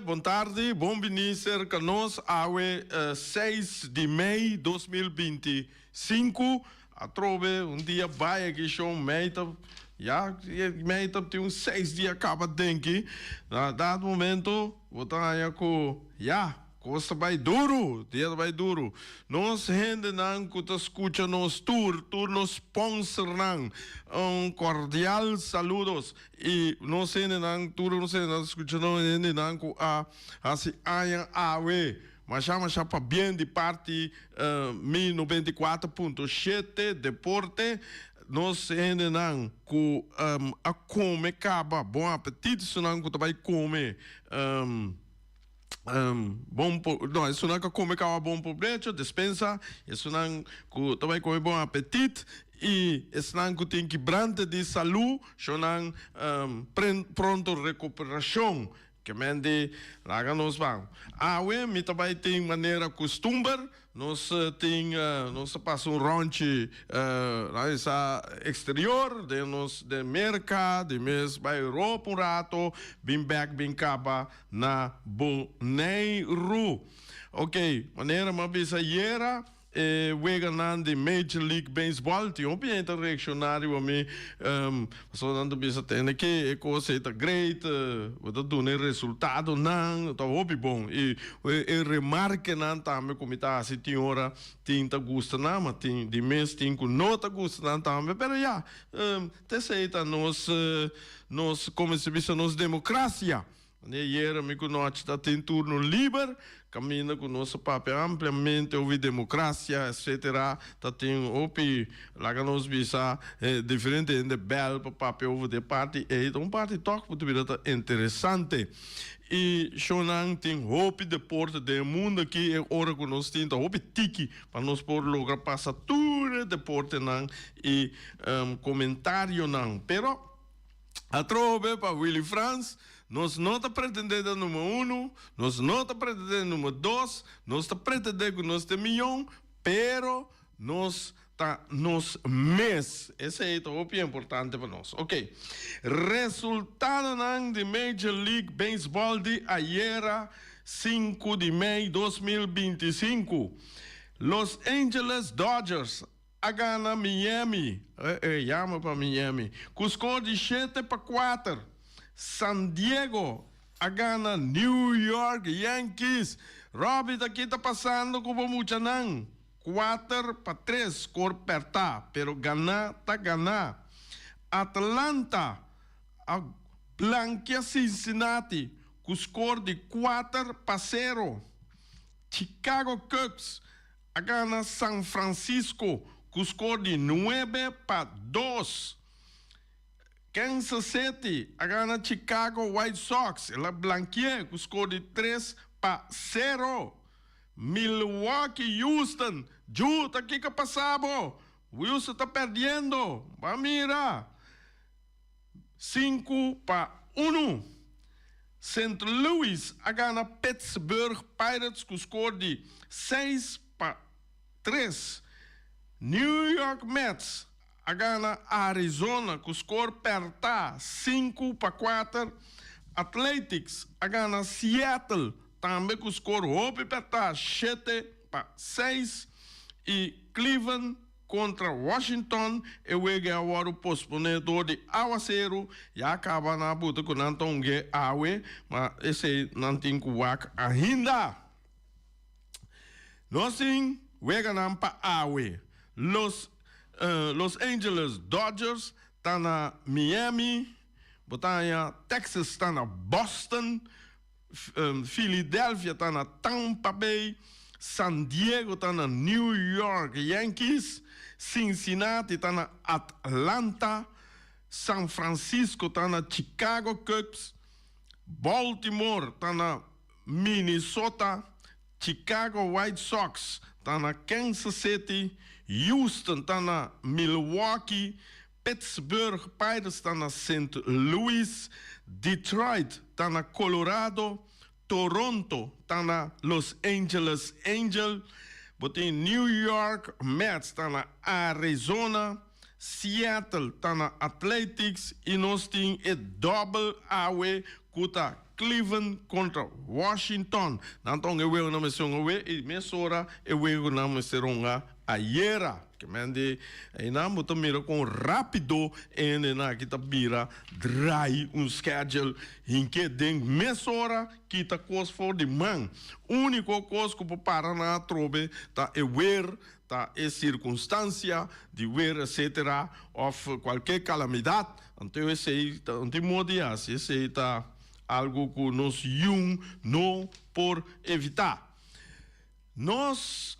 boa tarde, bom venir conosco ao 6 de maio de 2025. A trove dia vai aqui show meita, já meita tem uns 6 dias acaba dengue. Na dado momento, vou estar com costa vai duro, dia vai duro. Nós gente não que escuta nos tour nos sponsor não. Cordial saludos e nós gente não tour nós gente escuta não gente não que assim awe. Mas chama para bem de parte 94.7 deporte. Nós gente não que a comer acaba bom apetite se não que vai comer bom não, isso não é que come cava bom proveito, dispensa, isso não que também come bom apetite e isso não que tem quebrante de saúde, isso não pronto recuperação que mende lá nos vão. Me também tem maneira costume, nós passa ranch exterior, de mercado, de mês vai Europa rato, bem back, bem caba na Bonaire. Ok, maneira uma bisa weganan de Major League Baseball ti opinie reaccionário a mim só dando bisa tem que coisa tá great o do resultado não tá obi bom e remarque não tá me comita se tem hora tinta gusta não mas tem de mês tem com nota gusta não tá mas pero te sei tá nos como se diz nos democracia. Ieri me conosce da tem turno livre, cammina con nostro papel ampliamente over democracia, etc. Da tem opi, lá que nós bisa diferente de bel papel over de parte e parte talk pode vir interessante. E Shonan tem hope de porta do mundo aqui é hora que nós temos hope tiki para nós por lograr passar tudo de porta não e comentário não, pero a trove para Willy Franz, nós não está pretendendo número 1, nós não está pretendendo número 2, nós está pretendendo nós tem milhão, pero nós está nos mês. Esse é o que é importante para nós. Ok. Resultado de Major League Baseball de ayer, 5 de maio de 2025. Los Angeles Dodgers a gana Miami, llama para Miami, com score de 7-4. San Diego a gana New York Yankees. Robbie aqui tá passando como mucha não. 4-3 score perta, pero ganar tá ganar. Atlanta a blanquear Cincinnati com score de 4-0. Chicago Cubs a gana San Francisco com score de 9-2. Kansas City a gana Chicago White Sox, ela blanqueia com score de 3-0. Milwaukee Houston, Juta aqui que passava, Wilson está perdendo, vai mirar 5-1. St. Louis a gana Pittsburgh Pirates com score de 6-3. New York Mets a gana Arizona com score perta 5-4. Athletics a gana Seattle também com score hope perta 7-6. E Cleveland contra Washington e o agora o posponedor de aguaceiro já acaba na buta com Nantongue awe, mas esse não tem que wak ainda. Nós sim, o para awe. Los Angeles Dodgers tá na Miami, Botania, Texas tá na Boston, Philadelphia tá na Tampa Bay, San Diego tá na New York Yankees, Cincinnati tá na Atlanta, San Francisco tá na Chicago Cubs, Baltimore tá na Minnesota, Chicago White Sox tá na Kansas City, Houston tá na Milwaukee, Pittsburgh Pirates tá na St. Louis, Detroit tá na Colorado, Toronto tá na Los Angeles Angels, botei New York Mets tá na Arizona, Seattle tá na Athletics e nós temos Double AW kuta Cleveland contra Washington. Nanto ngewe na mesonga e mesora ewe na meseronga ayera. Que mende e na muta mira com rápido e na kita bira dry schedule hinke den mesora kita kos for de man. Único kos que para na trobe ta ewer ta e circunstância de ver etc. of qualquer calamidade. Então esse modia esse tá algo que nos não por evitar. Nós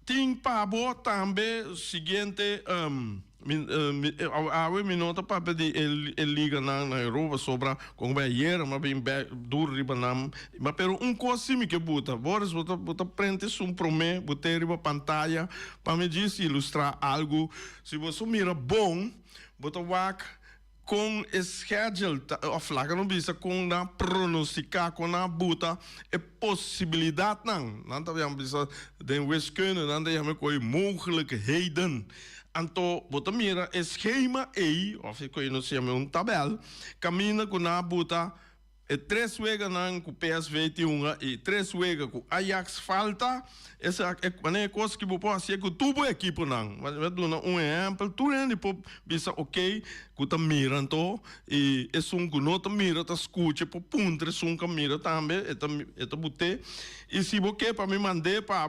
temos para também o seguinte, a minuto para pedir liga na Europa sobre como é hier, mas bem duro ribanam, mas pero coisa que bota, Boris bota prende promê, botar riba pantalla para me dizer ilustrar algo, se você mira bom, bota wak com schedule of laga no bisa com na pronosticar com na buta é possibilidade não tá vendo bisa den wiskunde dan de me coi mogelijkheden anto bota mira schema E of ik kon se chama tabel caminha com na buta e 3 wegen nan com PSV e 3 wegen com Ajax falta essa é uma coisa que vou fazer com tudo equipe não mas vou dar exemplo tu ainda depois bisa ok que tá mirando e é que não tá mira tá escuta por puntre que mira também é tá bote e se você para me mandar para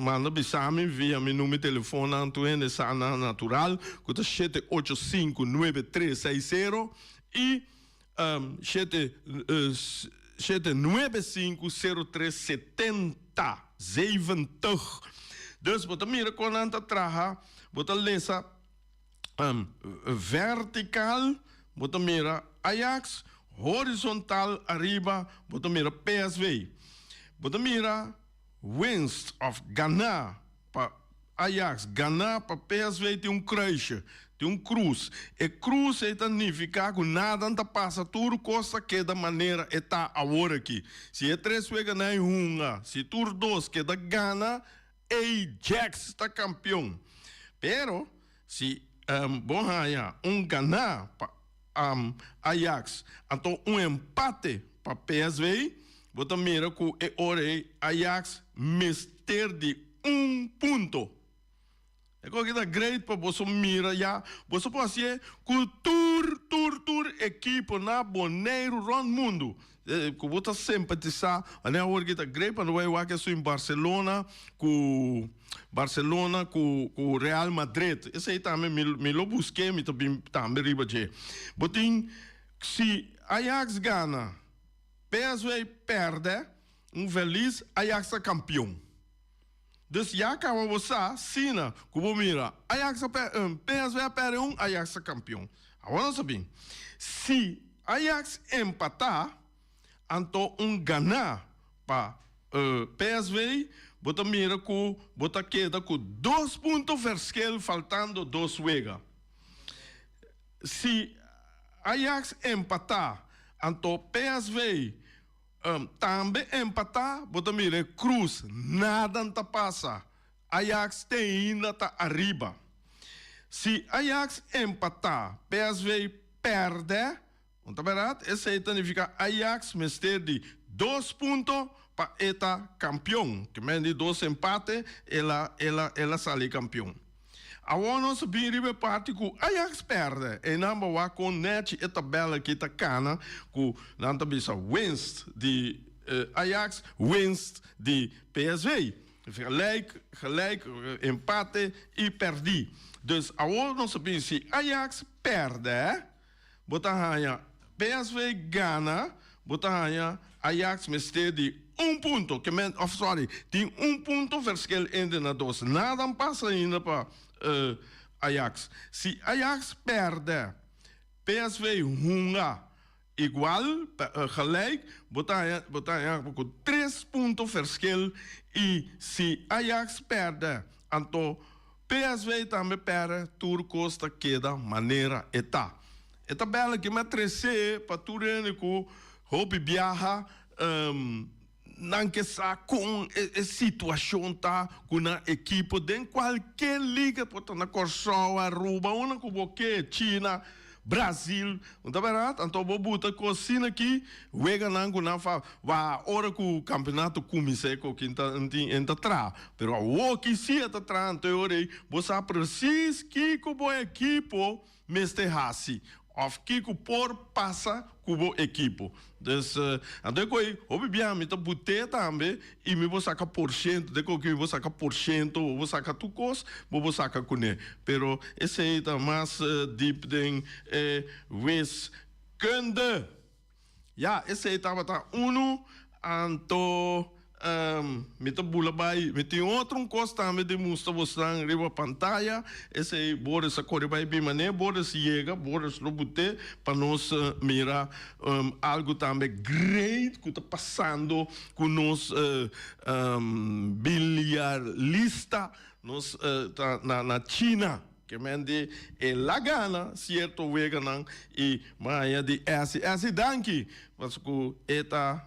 manda bisa me via meu número de telefone tu ainda sana natural que tá 7859360 e 7950370. Dus wat meer kon aan te tragen, wat lezen verticaal, wat meer Ajax, horizontaal arriba, wat meer PSV. Wat meer winst of Ghana, pa Ajax, Ghana, pa PSV tem kruisje. Cruz. E cruz significa que nada não passa, tudo coisa que da maneira está agora aqui. Se é 3 vezes na hunga, se tudo 2 que da Gana, Ajax está campeão. Pero, se bom Gana para Ajax, então empate para PSV, bota mira que é hora Ajax mister de ponto. É que é great para você mirar já. Você pode ser com tour equipe na boneiro rond mundo. Que você simpatizar. A hora que é great para não é que sou em Barcelona com Real Madrid. Esse aí também me lo busquei, me também riba de. Botin se Ajax ganha, PSV perde, feliz Ajax é campeão. Dus ja, kan we sina, como mira, Ajax PSV perde Ajax campeão. Agora sabem, se Ajax empatar, então ganhar para PSV, bota mira que bota queda com 2 pontos verschil faltando 2 wegas. Se Ajax empatar, então PSV também empatar, bota mira, cruz, nada não passa. Ajax tem ainda tá arriba. Se Ajax empatar, PSV perde, não tá verdade? Esse aí significa Ajax mister de 2 pontos para eta campeão. Que mende 2 empates, ela sai campeão. Agora nós subimos parte que Ajax perde. E não vai com net e tabela que está cana, que não está bisa winst de Ajax, winst de PSV. Gelijk, empate e perdi. Dus agora nós sabemos se Ajax perde, botar PSV ganha, botar Ajax mister de 1 ponto, que tem 1 ponto verschil entre na 2. Nada passa ainda para Ajax. Se Ajax perde, PSV hunga igual, gelijk, botar com 3 pontos verschil. E se Ajax perde, então PSV também perde, tudo costa queda maneira eta. É tabela que me trece para tudo que houve viaja, não que sa com a situação tá com a equipe de qualquer liga, portanto na Corsol, Aruba, uma como que China, Brasil, tá barato? Então vou botar cocina aqui, wega nango na fa, va hora que o campeonato começa com quem tá atrás, pero o que se tá atrás, então eu você precisa que o equipo mesterrasse. Of Kiko por passa cubo equipo. Dus, então eu bem me tá botei também e me vou sacar porcento, depois que vou sacar porcento, vou sacar tu cos, vou sacar com ele. Pero esse aí tá mais deep den wiskunde. Ja, esse aí tava tá anto met de boel bij, met die andere kosten met die moesten we staan riba pantalla, esse Boris a corre bij bimane, Boris llega, Boris lobute, para nos mira algo também great que está passando com nos bilharista, nos na China. Que mende la gana, certo veganan e maia de esse danke, mas que eta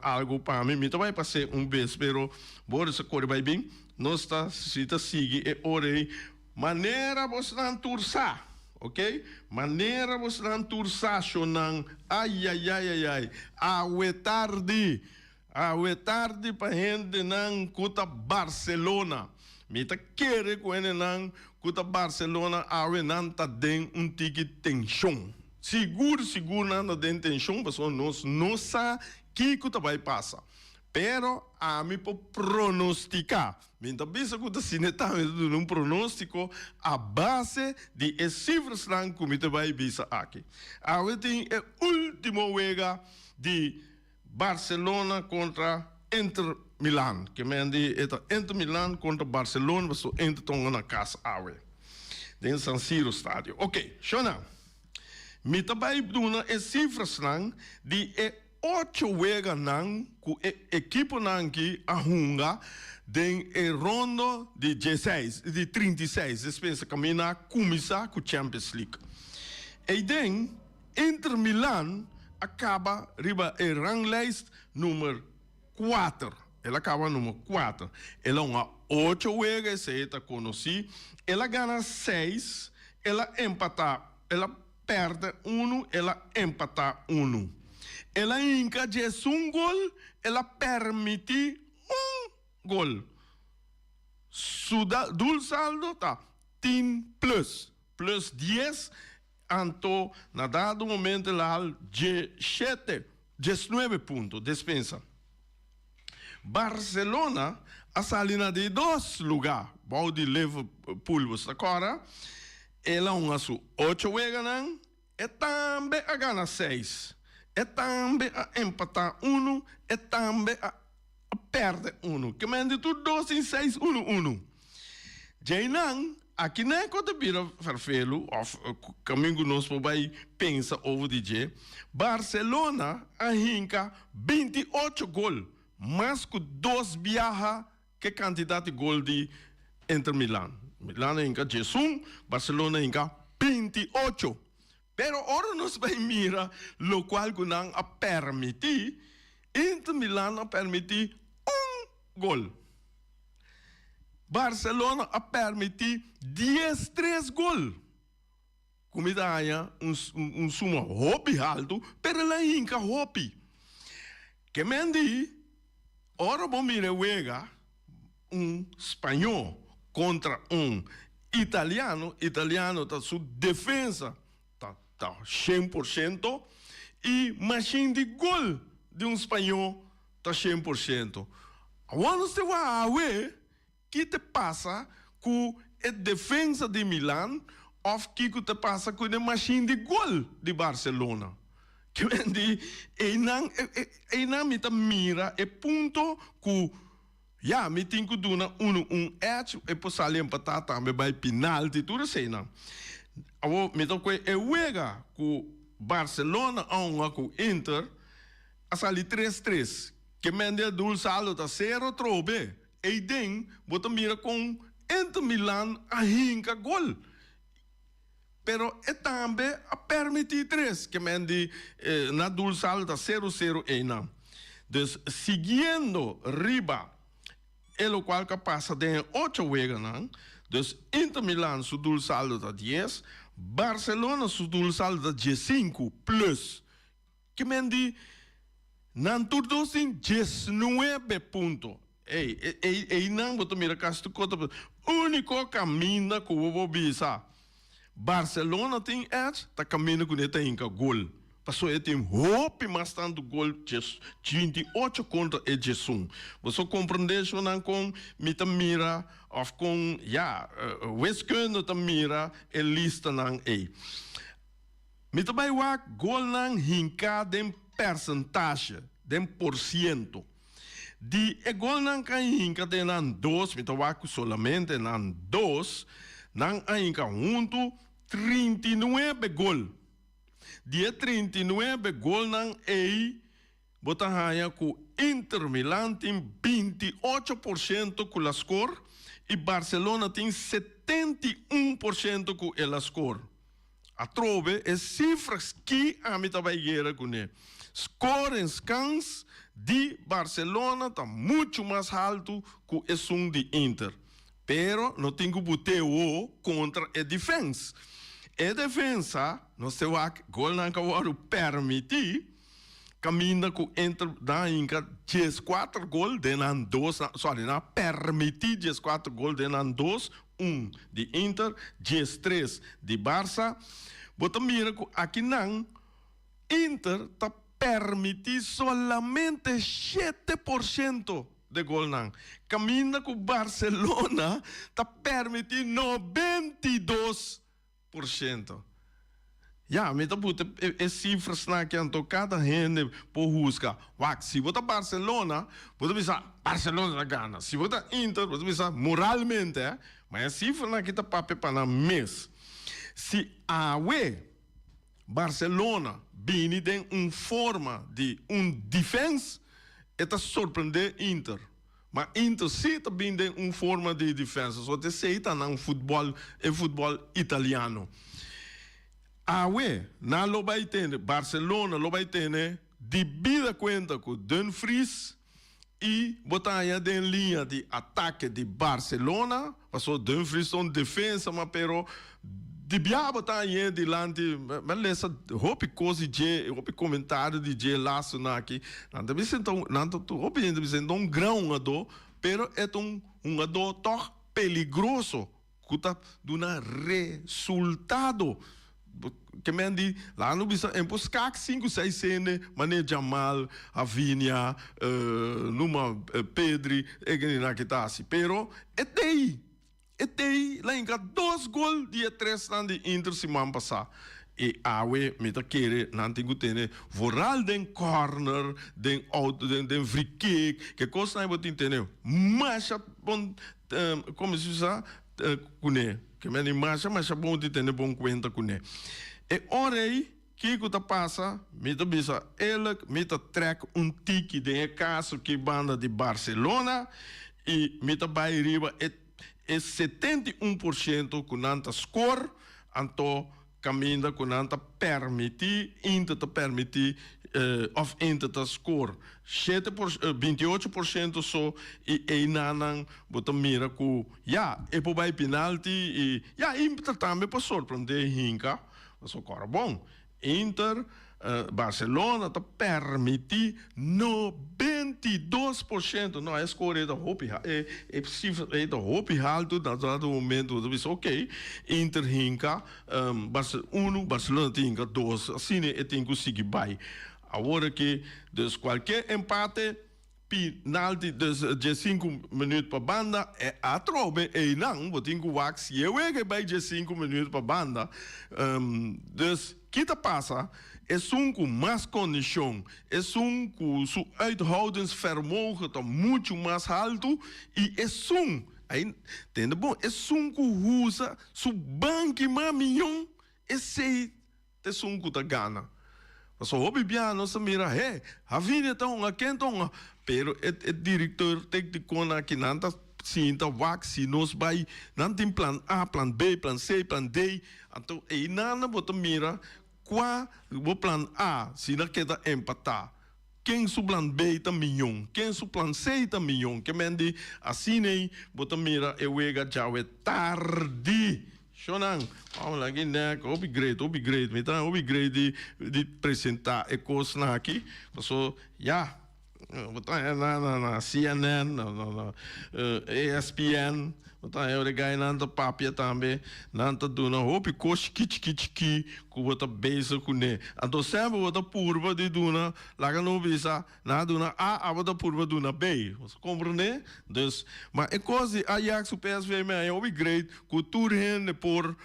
algo para mim, me vai passar vez, pero bora se corre vai bem, nós tá cita sigue e orei maneira você não tursa, ok? Maneira você não tursa, chonan, ai, awe tarde para gente não cuta Barcelona. Mita querer com ele não cuta Barcelona awe não tá den ticket tensão. Seguro não tá den tensão, mas nós não sabe que cuta vai passar. Pero a mim por pronosticar, mita bisa cuta sineta um pronóstico a base de cifras não que vai bisa aqui. Awe tem último wega de Barcelona contra Inter Milan, que me andi Inter Milan contra Barcelona, mas Inter tonga na casa awe. Den San Siro Stadio. Ok, Shona. Me também duna cifras nang de 8 wega nang ku equipo nang ki ahunga den rondo de 16, de 36, dispensa camina começar com Champions League. E den Inter Milan acaba riba ranglijst número 4. Ela acaba número 4. Ela uma 8 vezes, você está conhecido. Ela ganha 6, ela empata, ela perde 1, ela empata 1. Ela inca de gol, ela permite gol. Do saldo tá 10 plus 10, anto na dado momento lá 19 pontos, dispensa. Barcelona a salina de 2 lugares, bom de Liverpool, agora ela uma su 8 veganan, e também a gana 6, e também a empatar 1, e também a perde 1, que mende tu 2 em 6, 1. Jainan, aqui não é quando vira farfelo, caminho nós vai pensar over DJ, Barcelona a hinca 28 gols. Mas com 2 viaja que quantidade de gol de Inter Milan. Milan inca 11, Barcelona inca 28. Pero ahora nos vai mira, lo cual não a permitir, Inter Milan a permitir 1 gol. Barcelona a permitir 13 gol. Comida aí, suma hobby alto, pero ela inca hobby. Que mendi, ora bom mire wega espanhol contra italiano tá sua defesa tá 100% e machine de gol de espanhol tá 100%. Agora você vai que te passa com a defesa de Milan ou que te passa com a machine de gol de Barcelona. Que vendi e não me mira e ponto que já me tenho que dar edge e posso empatar também vai penalti tudo assim não. Agora me toco e wega com Barcelona ou com Inter a sair 3-3 que mende do saldo tá 0 trobe e den bota mira com Inter Milan a hinca gol. Pero é também a permitir 3, que mende na dulçal da 0-0 e não. Dus, seguindo riba, o qual que passa de 8 vegas, não? Dus, Inter Milan, su dulçal da 10, Barcelona sutul salda G5 plus. Que mendi nanturdosin 19 pontos. Ei, não, boto mira casto cota. Único caminho que eu vou bisa. Barcelona tem tá caminho com ele inca gol. Passou ele tem hope mas tanto gol 28 contra e Jesus. Você compreende isso não com mita mira of com wiskunde ta mira e lista não ei. Mita vai wak gol não hinka dem percentage, dem porciento. Die gol não kan hinka de nan 2, mita wak solamente nan 2, nan hinka junto 39 gol. Die 39 gol nan bota haya ku Inter Milan tem 28% com a score e Barcelona tem 71% com a score. A trove é cifras que a mita vai guerra com ele. Score em scans de Barcelona está muito mais alto que o de Inter. Pero não tem que botar o contra a defesa. A defesa, não sei o que, gol não acabou permitir, caminha com Inter da Inca 14 gol, denan 2, sorry, não permitir 14 gol, denan 2, 1 de Inter, 13 de Barça. Bota mira que aqui não, Inter está permitir solamente 7% de gol não. Caminha com Barcelona está permitir 92%. Ja, met dat moet cifras na que anto cada gente por busca. Wak, se vota Barcelona, você bisa Barcelona na gana. Se vota Inter, você bisa moralmente, mas a cifra na que tá pape para mês. Se Barcelona bini tem forma de defensa, está surpreender Inter. Mas Inter sim também tem forma de defesa. Só te sei tá no futebol italiano. Na lo vai ter Barcelona lo vai ter divida conta com Dumfries e botar aí em linha de ataque de Barcelona. Passou Dumfries são defesa, mas pero de biaba tá aí delante, mas essa hope coisa de hope comentário de je laço na aqui. Não deve ser tão, não tu hope deve ser tão grão ado, pero é um ado toch peligroso, que tá dando resultado. Que me andi lá no bisa em buscar 5, 6 cenas, Mané Jamal, Avinia, numa Pedri, e na que tá assim. Pero lá em cá 2 gols de 3 anos de Inter se man passar. E awe me tá querer não tem que ter voral den corner, den auto, den free kick, que coisa não pode entender. Mas bom, como se diz, cune, que me animacha, mas bom de ter bom conta cune. E ora aí que tá passa, me tá bisa, ele me tá track tique de caso que banda de Barcelona e me tá vai riba é 71% com nanta score, anto caminha com nanta permitir, Inter tá permitir of Inter tá score 28% só e nanan bota mira com e por vai penalti e Inter também para surpreender hinca. Só agora bom, Inter, Barcelona tá permitir 92%, não é escolha da hope, é possível da hope alto no dado momento, do isso ok, Inter hinca, Barcelona hinca 2, assim é tem que seguir bem. Agora que qualquer empate penalti de 5 minutos para banda a trobe e não botin que wax e eu que vai de 5 minutos para banda dus que passa é com mais condição é com seu uithoudingsvermogen tá muito mais alto e é aí entende bom é com usa su banco mamion é sei te que tá gana. Só hobby bem não se mira a vida tão a quem tão pero o diretor técnico na que nanta sinta wax se nos vai não tem plan A, plan B, plan C, plan D, então e nada bota mira qual o plan A se não queda empatar. Quem su plan B tá milhão, quem su plan C tá milhão, que mende assim nem bota mira e wega já é tarde. Shonang, vamos lá, né? Upgrade. Então, upgrade de apresentar ecos aqui. So, ja. Na CNN, na ESPN, eu regai nanta papia também, nanta duna hopi coach kichki, que bota base com ne. Então sempre bota purva de duna, laga no visa, na duna A, bota purva duna B. Você compreende? Dus, mas é coisa Ajax o PSV é upgrade, que tu rende por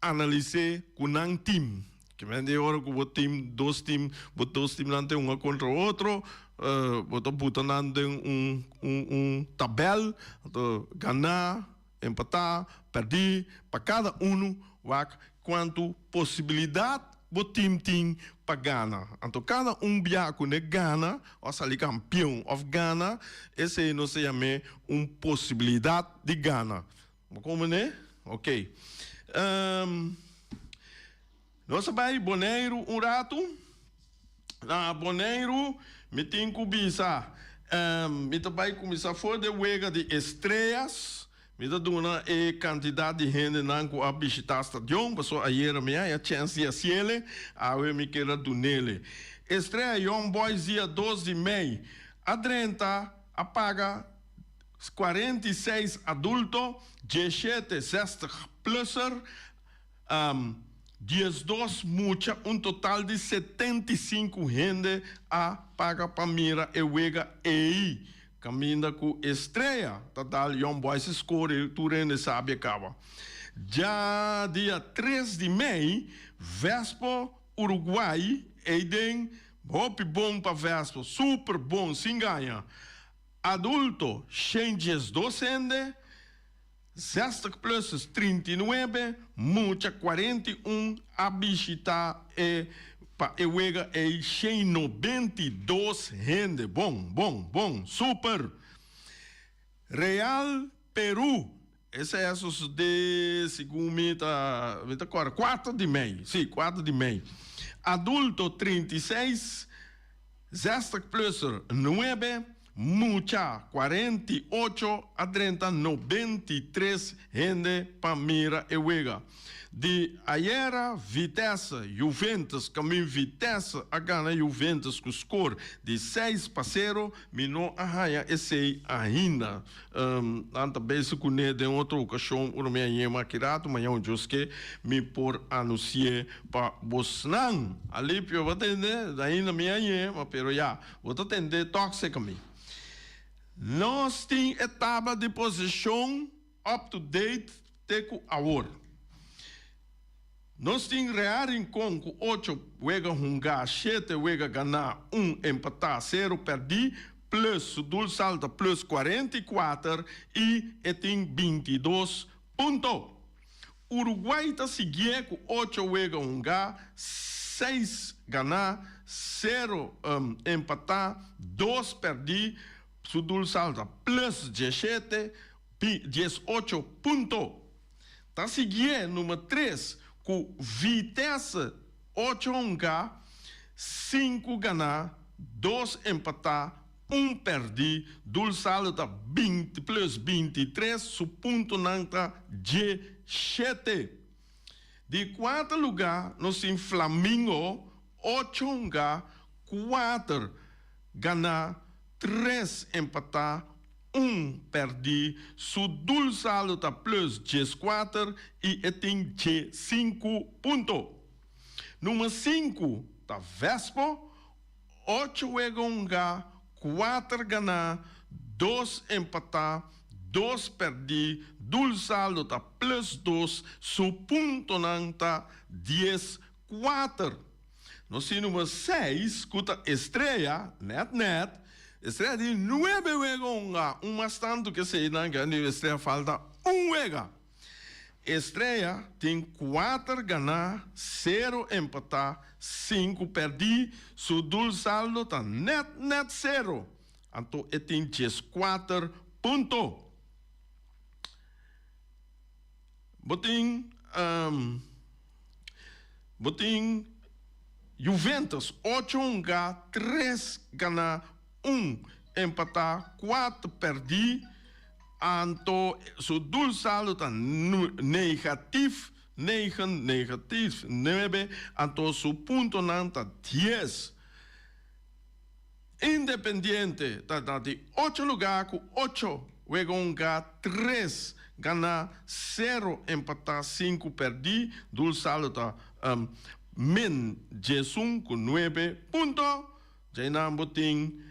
analisar com um time. Que vem de hora com o time, dois times não tem um contra o outro. Botando tabel, ganhar, empatar, perder, para cada quanto possibilidade o time tem para ganhar. Então, cada biaco ne gana, ou se campeão of Ghana, esse não se chama possibilidade de ganhar. Como né? Ok. Nós vai Bonaire rato. Na Bonaire, me tem que começar. Me também começar a fazer wega de estrelas. Me dá uma quantidade de gente que a visitar o estadião. Passou ayer a chance de assistir. Eu me quero do nele. Estreia Young Boys dia 12 de maio. A 30 apaga 46 adultos, 17 60 pluser. Dias 2 mucha, total de 75 gente a paga para mira e wega e caminha com estreia. Total, Young Boys score, tu rende sabe acaba. Já dia 3 de maio, Vespo, Uruguai, Eiden, hope bom para Vespo, super bom, sim ganha. Adulto, changes docente, 60 plus 39, mucha 41, a visita e wega e 92 gente. Bom, super. Real Peru, esse é esses de segundo 4 de maio, sim, 4 de maio. Adulto 36, 60 plus 9, mucha 48 a 30 93 gente para mira e wega. De ayer Vitesse Juventus caminho Vitesse a ganhar Juventus com score de 6 para 0, não arranha esse ainda. Anta base com ele de outra ocasião o meu yema kirato mas eu just que me por anunciar para Bosnan. Ali eu vou atender ainda minha yema, pero já vou atender tóxico me. Nós temos etapa de posição up to date teco hour. Nós temos Real Rincón com 8 wega hungar, 7 wega ganhar, 1 empatar, 0 perder, plus Sudul Salta plus 44 e tem 22 pontos. Uruguai está seguindo com 8 wega hungar, 6 ganhar, 0 empatar, 2 perder, Sudul Salta plus 17, 18 pontos. Está seguindo número 3 com Vitesse 8 1K, 5 ganhar, 2 empatar, 1 perder, Dul Salta 20 plus 23, su ponto não está 17. De quarto lugar, nós temos Flamengo 8 1K, 4 ganhar, 3 empatar, 1 perdi, su Dul Salta plus 14 e tem 5 pontos. Número 5, tá Vespo, 8 wega 4 ganhar, 2 empatar, 2 perdi, Dul Salta plus 2, su ponto não tá 14. No número 6, escuta Estreia, net, Estreia de 9 wega, mais tanto que sei, não, que a Estreia falta 1 wega. Estreia tem 4 ganhar, 0 empatar, 5 perder, su Dul Saldo tá net 0. Então, tem 4 pontos. Botin Juventus 8 1K, 3 ganhar, 1 empatar, 4 perder. Então, su Dul Saldo está negativo, 9 negativo, 9, entonces su punto nanta 10. Independiente, está de 8 lugar con 8, luego un 3, gana 0, empatar 5, perdí, dulce está min Jesús con 9 puntos, ya botín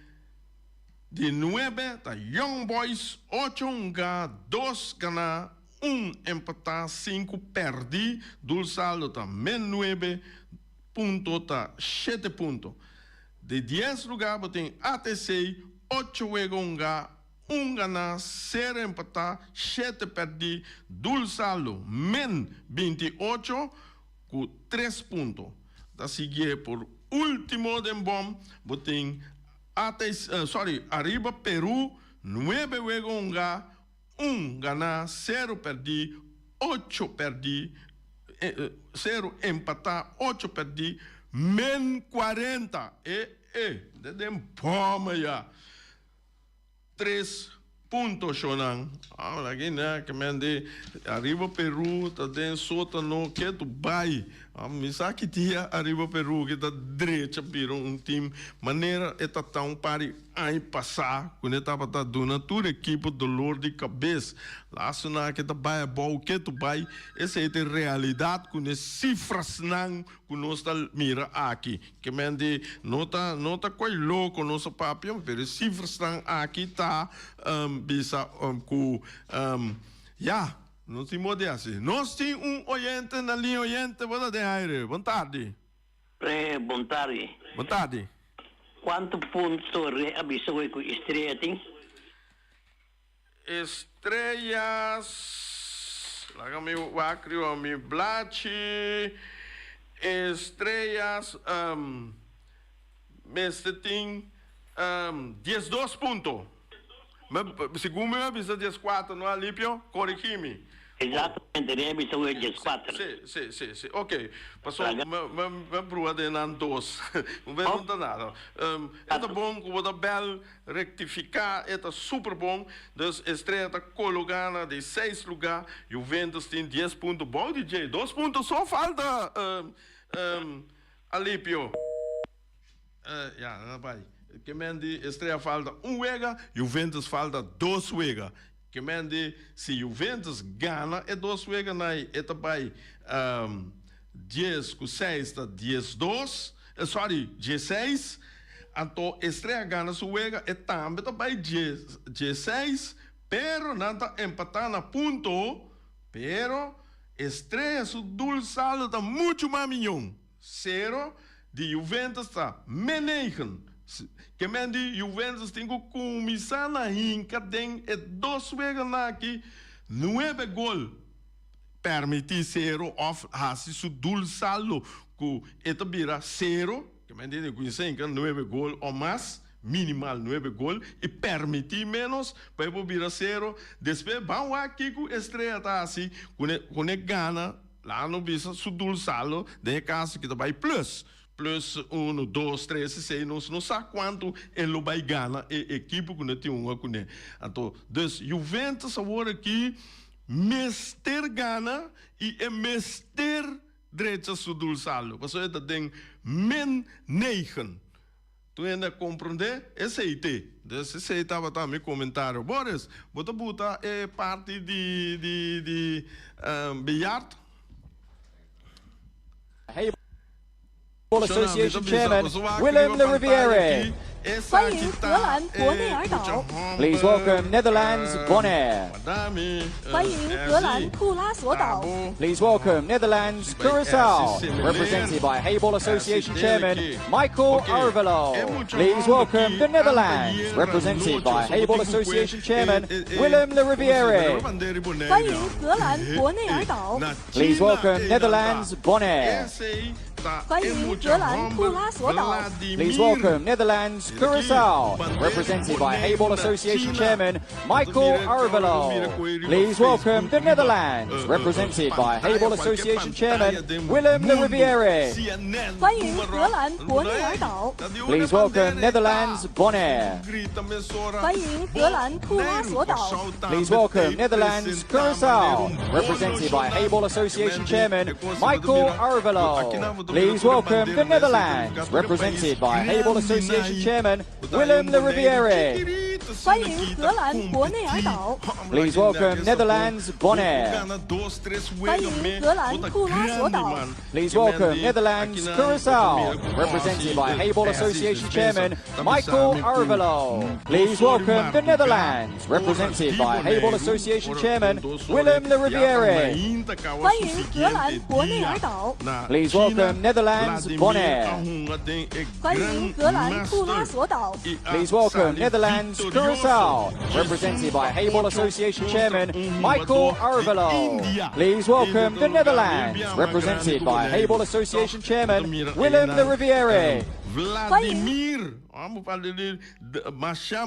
de 9, está Young Boys 8, un 2, gana 1, empatar 5, perdí, dulce está min 9 puntos, está 7 puntos. De 10 lugar, botem ATC, 8 Wegonga, 1 ganar, 0 empatar, 7 perder, Dulsalo, men 28, com 3 pontos. Da seguir por último de bom, botem ATC, Arriba Peru, 9 Wegonga, 1 ganar, 0 perder, 8 perder, 0 empatar, 8 perder, men 40. De poma ya. 3 puntos, Shonan. Aqui, né? Que mende arriba Peru, tá dentro sótano, que tu vai. Misa que dia arriba Peru, que tá direita, piro time. Maneira, é tão pari aí passar, quando estava tá dando toda equipe dolor de cabeça. Lá, se não que tá vai bom, que tu vai. Essa é a realidade, com as cifras não, que nós tá mira aqui. Que mende, não tá quase louco, nosso papel, mas as cifras não aqui tá, bisa, já. Não se mude assim. Nós temos oyente na linha oyente. Boa tarde. Boa tarde. Boa tarde. Boa tarde. Quanto pontos aviso com estreia tem? Estrelas. Lá meu acrio, meu blate. Estrelas. Este tem 12 pontos. Segundo meu aviso, 14, não é Alípio? Corrigi-me. Exatamente, ele avisou 14. Sim. Ok. Passou, me brua de nan 2. Não vai não nada. É bom, que vou bel rectificar, é super bom. Dus estreia está colocada de 6 lugar, Juventus tem 10 pontos. Bom, DJ, 2 pontos só falta, Alípio. Já, vai. Que mende estreia falta 1 wega, Juventus falta 2 wega. Que mende se Juventus ganha é 2 wega nai, é também 10 com 6 tá 12, 16. Então estreia ganha su wega é também 16, pero nada empatar na ponto, pero estreia su dulçado tá muito mais milhão. 0 de Juventus tá menegen. Que mende Juventus tem que começar na rinca, tem 2 vezes aqui, 9 gols. Permitir 0 of hasi su dulçalo, que eta vira 0, que mende tem que conhecer 9 gols ou mais, minimal 9 gols, e permitir menos, para virar 0. Depois, vamos aqui com estreia tá assim, quando gana, lá no bisa su dulçalo, de caso que vai plus 1, 2, 3, 6, não sabe quanto ele vai ganhar a equipe que não tem uma com ele. Então, Juventus agora aqui, mester gana e é mester direita su dulçalo. Você está tem men 9. Tu ainda compreende? Esse aí tem. Esse aí estava também comentário. Boris, bota é parte de bilhar. Association Chairman Willem de Riviere. Please welcome Netherlands Bonaire. Please welcome Netherlands Curaçao, represented by Hayball Association Chairman Michael Arvelo. Please welcome the Netherlands, represented by Hayball Association Chairman Willem de Riviere. Please welcome Netherlands Bonaire. 欢迎荷兰库拉索岛。 Please welcome Netherlands Curaçao, represented by Hayball Association Chairman Michael Arvelo. Please welcome the Netherlands, represented by Hayball Association Chairman Willem de Riviere. 欢迎荷兰博内尔岛。 Please welcome Netherlands Bonaire. 欢迎荷兰库拉索岛。 Please welcome Netherlands Curaçao, represented by Hayball Association Chairman Michael Arvelo. Please welcome the Netherlands, represented by Hayball Association Chairman Willem de Riviere. 欢迎荷兰博内尔岛。 Please welcome Netherlands Bonaire. 欢迎荷兰库拉索岛。 Please welcome Netherlands Curaçao, represented by Hayball Association Chairman Michael Arvelo. Please welcome the Netherlands, represented by Hayball Association Chairman Willem de Riviere. 欢迎荷兰博内尔岛。 Please welcome Netherlands Bonaire. 欢迎荷兰库拉索岛。 Please welcome Netherlands Curaçao, represented by Hayball Association Chairman Michael Arvelo. Please welcome the Netherlands, represented by Hayball Association Chairman Willem de Riviere. Vladimir, vamos falar de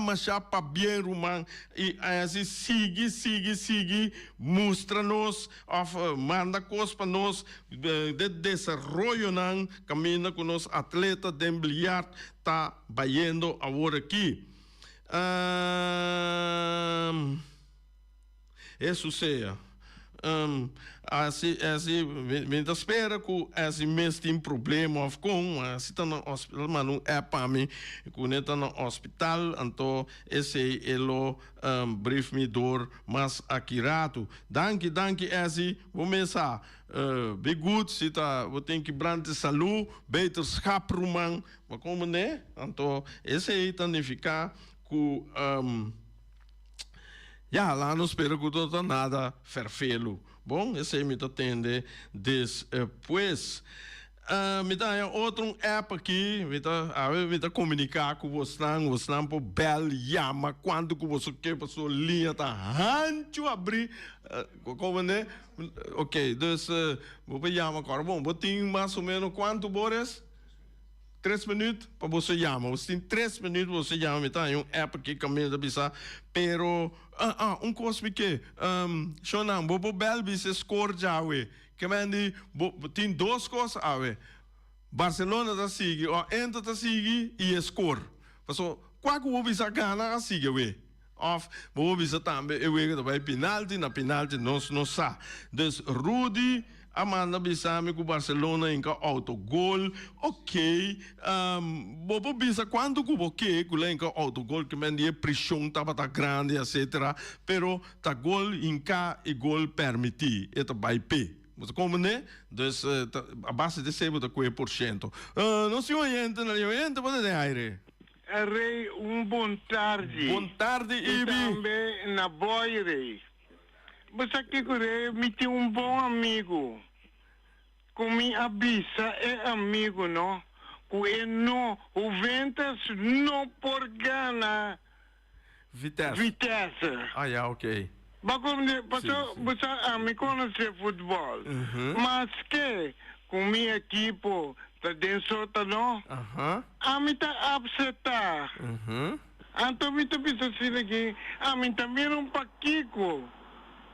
machar para bem rumang e assim sigue mostra-nos manda coisas para nós de desenvolvimento nang caminho com os atletas de bilhar tá baiando agora aqui. Isso seja. Assim, me espera que esse mês tem problema com se está no hospital, mas não é para mim. Quando está no hospital, então esse é o brief me dor mais akirato. Danke, esse vou começar. Be good, se tá, vou ter que brande saúde, beter schap rumang, mas como né? Então esse aí também ficar com ja, lá não espero que não nada ferfelo. Bom, esse aí me atende depois. Me dá outro app aqui, me dá comunicar com você por bel chama quando que você quer para sua linha tá rancho abrir, como né? Ok, então vou chamar agora. Bom, vou ter mais ou menos quanto horas? 3 minutos para você chamar. Você tem 3 minutos para você chamar. Então, é um app aqui que caminha da bisa. Pero, coisa que, Shonan, vou bel bisa score já, ué. Que mande, tem 2 coisas, ué. Barcelona tá sigue, Inter tá sigue e score. Então, qual que vou bisa ganhar a sigue, ué. Of, vou bisa também, eu vejo que vai penalti, na penalti não sa. Dus, Rudy, Amanda Bissami com Barcelona em autogol, ok. Bobo bisa quando que ok, com lá em autogol que mendia pressão tava tá grande, etc. Pero tá gol em cá e gol permiti, eta vai p. Mas como né? Dus a base de sebo tá 4%. Não se orienta, não se orienta, pode ter aire. Rei, bom tarde. Bom tarde, Ibi. Também na boy, Rei. Mas aqui, Rei, me tem bom amigo. Com minha abissa é amigo, não? Com ele não, o Ventas não por gana. Vitesse. Ah, yeah, ok. Mas como você me conhece futebol. Mas que, com minha equipe, tá dentro, não? A mim tá upsetar. Então, me tá pensando aqui, a mim também um paquico.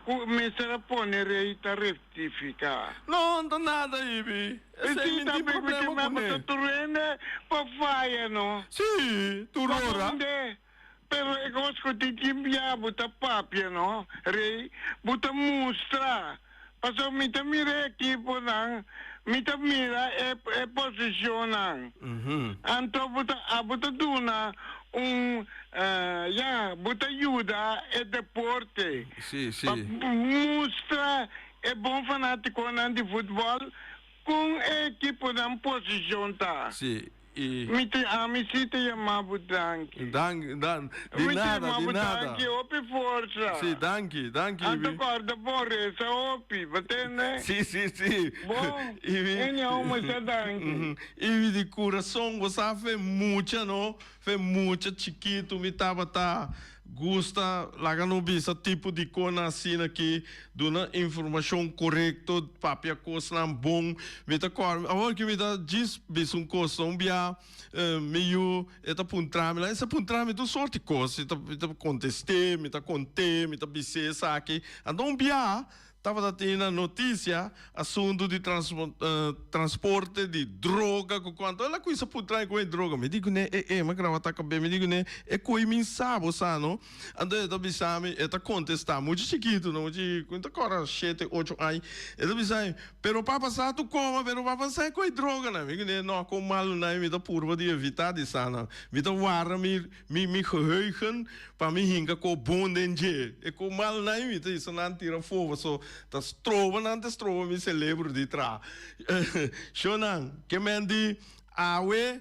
Começar a pôr e tá rectificar. Não nada, Ibi. Esse é tá o problema com ele. Tu rende para faia, não? Sim, tu rora. Pero eu gosto de timbia, botar papia, não? Rei, botar mostra. Passou, me tá mira aqui, não? Me tá mira é posição, não? Então, botar duna, botar ajuda é deporte. Sim. Mostra é bom fanático de futebol com a equipe na posição, tá? Sim. Me cita chamava Danke. De nada. Danke, opi força. Sim, danke. Anto corda borreza, opi, batene? Sim. Bom, ele é uma Danke. E de coração, você fez muita, não? Fez muita chiquito, me tava gusta laga no bisa tipo de cona assim aqui dona informação correta papia coisa não bom meta cor agora que meta diz bis coisa bia meio eta puntrame lá essa puntrame do sorte coisa meta conteste meta conte meta bise aqui então bia estava tendo notícia assunto de transporte de droga com quanto ela coisa por trás com droga me digo né mas gravata cabe me digo né coi me sabe não ando eu bisame eta contestar muito chiquito não de quanto agora 7 8 aí eu bisame pero papa sa tu coma pero papa sai com droga né me digo né não com mal não me da purva de evitar de sana me da wara me geheugen para me hinga com bom denje e com mal não me isso não tira fogo so tas trova nantes trova me celebro de tra shonan que mendi awe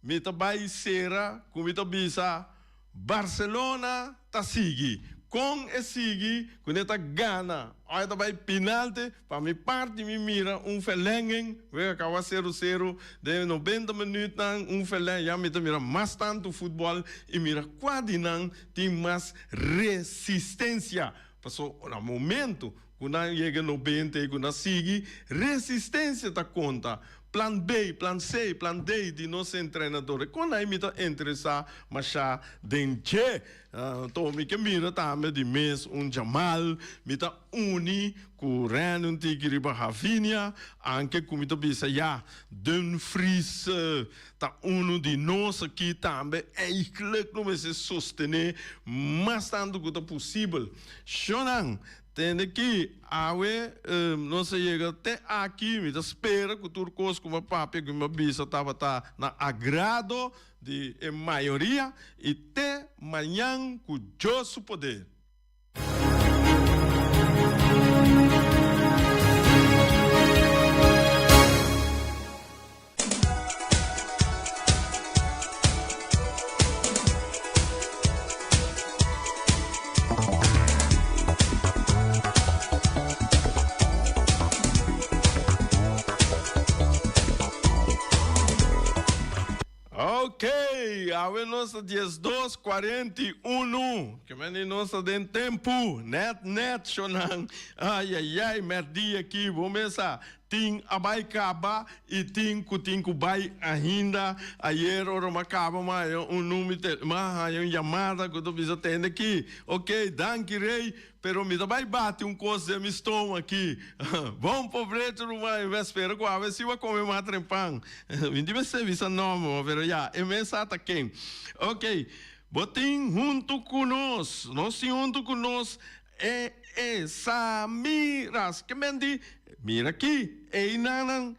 me tabai sera com me tabisa Barcelona ta sigi com e sigi com eta gana aí tabai penalti para me parte me mira verlenging we acaba 0-0 de 90 minutos verlenging já me mira mais tanto futebol e mira quadinang tem mais resistência passou no momento quando chega no 90, quando sigue, resistência da conta. Plan B, plan C, plan D de nosso treinador. Quando aí me está interessado, mas já dentro, então me que mira também de mês Jamal, me está uni com Renan Tigre Rafinha, anche como está bisa já Dumfries, tá de nós aqui também, eigenlijk não vai se sostener, mas tanto quanto possível. Shonan. Tende que awe não se chega até aqui, me espera que o turcos como papi que uma bisa estava na agrado de maioria e até manhã com o poder. Ok, a nossa 12:41, que é nossa de tempo, net, chonan, ai, merdi aqui, vamos começar. Ting abai kaba e ting bai ainda ayer ora macaba mas número mas chamada que eu preciso atender aqui. Ok, danke rei, pero me vai bate coisa me estou aqui. Vamos pobreto não vai espera com a ver se vai comer mais trempão. Vindi vai ser visa nome, pero já é mensata quem. Ok, botim junto conosco, nós junto conosco Samiras, que mendi. Mira aqui, ei nanan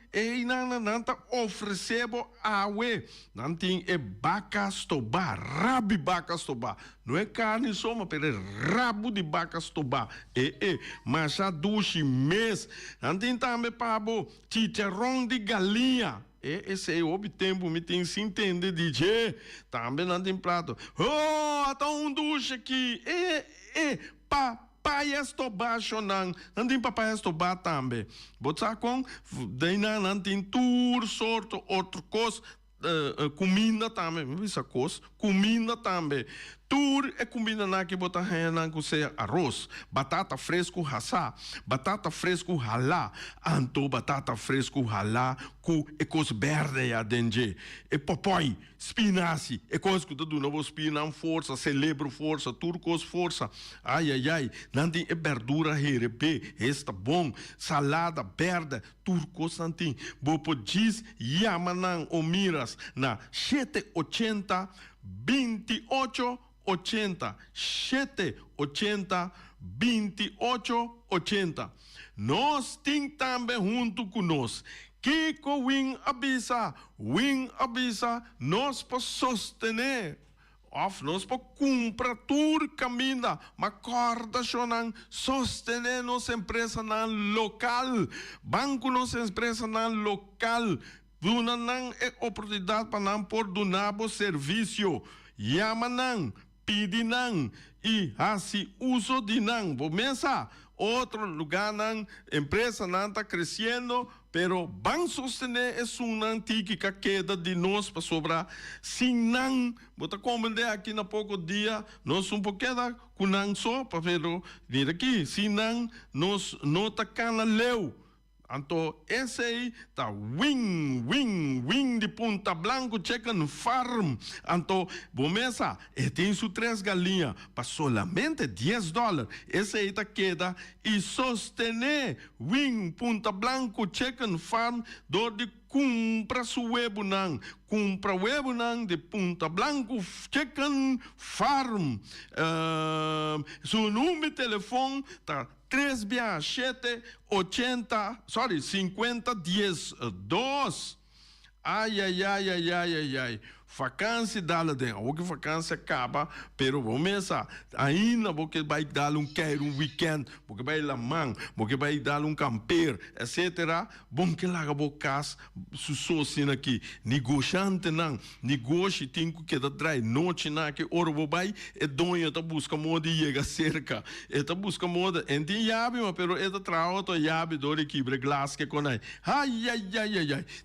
nanta oferecebo awe, nanting bacas toba, rabi bacas toba, não é carne soma, pero rabo de bacas toba, mas a duche mês, nanting também pabo, chicharrão de galinha. Esse é o tempo me tem se entender DJ, também nanting prato, então duche aqui, papaias toba shonan, nandim papaias toba também. Botsa com, daí nandim tur sorto outro cos, comida também, essa coisa, comida também. Tur é comida na que bota rena com arroz, batata fresco rasa, batata fresco halá, anto batata fresco halá com ecos verde a denge, e popoi, spinaci, e coisa que do novo spinam força, celebro força, turcos força, ai, nanti é verdura herebe, está bom, salada verde, turcos nanti, bopo diz yamanan o miras na 780 28 80 780 28 80. Nós tem também junto conosco Kiko Wing Abisa, nós para sostener, nós para cumprir tudo caminho, mas corda chonan sostener nossa empresa na local, banco nossa empresa na local, duna não é oportunidade para não por donar serviço. Yamanang, Pidinang e assim uso de nang. Começa outro lugar nang empresa não está crescendo pero van sostener es una antiga queda de nós para sobrar. Sin nan, bota comandar aqui na pouco dia, nós um pouco queda com nan só, pero vir aqui, sin nan, nós não tá cana leu. Então, esse aí tá wing de Punta Blanco Chicken Farm. Então, começa, tem isso 3 galinhas, para solamente $10. Esse aí tá queda e sostener wing Punta Blanco Chicken Farm do de compra su web nang, compra web nang de Punta Blanco Chicken Farm. Su número de telefone tá 5010-2. Ai. Vacância dá-la dentro. O que vacância acaba, pero começa ainda porque vai dar quer um weekend, porque vai lá man, porque vai dar camper, etc. Bom que lá a casa, sucesso aqui, negociante não, negócio tem que dar trai noite na que hora vai é dono tá busca moda e chega cerca, tá busca moda, tem chave, mas pero tá trau tá chave do equipe glass que conai. Ai.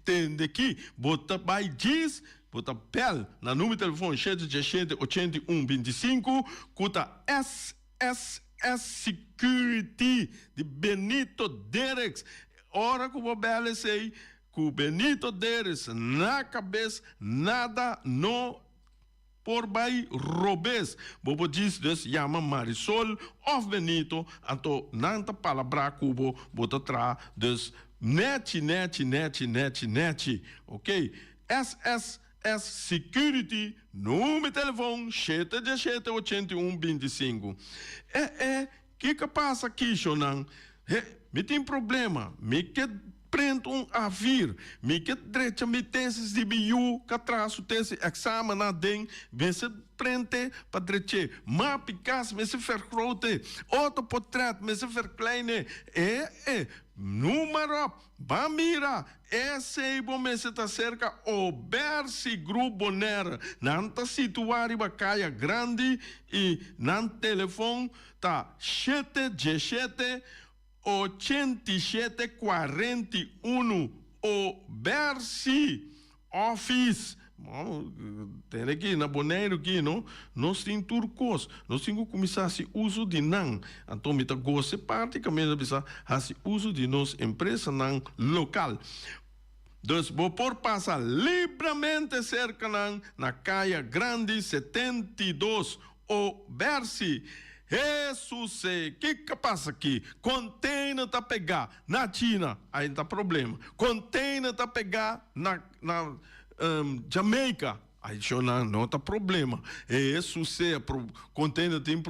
Tem daqui, bota vai diz bota pel na número de telefone 781-25, cuta SSS Security de Benito Dereks. Ora que o belo sei, com Benito Dereks na cabeça, nada no por vai robes. Bobo diz, chama Marisol of Benito, então nanta palavra cubo, bota tra, net, ok? SSS Security, número de telefone 781-25. Que passa aqui, Shonan? Me tem problema, me que prendo a vir, me que direita me teses de biu, que traço tese exame na den, vem se prende para direita, mapicas, me se vergrote, outro portret, me se verkleine, número, bamira, esse aí bom me se tá cerca, o Bersi Grupo Bonaire, nanta situar em Caia Grande e nan telefone tá 717-8741, o Bersi Office. Tem aqui na Bonaire aqui, não? Nós temos turcos, nós temos que começar a uso de nan. Então, me tá gosto praticamente precisa fazer uso de nossa empresa nan local. Então, vou por passar livremente cerca na Caia Grande 72, o Bersi. Jesus, que passa aqui? Container tá pegar na China, aí tá problema. Container tá pegar na Jamaica, aí não tá problema. Jesus, container tem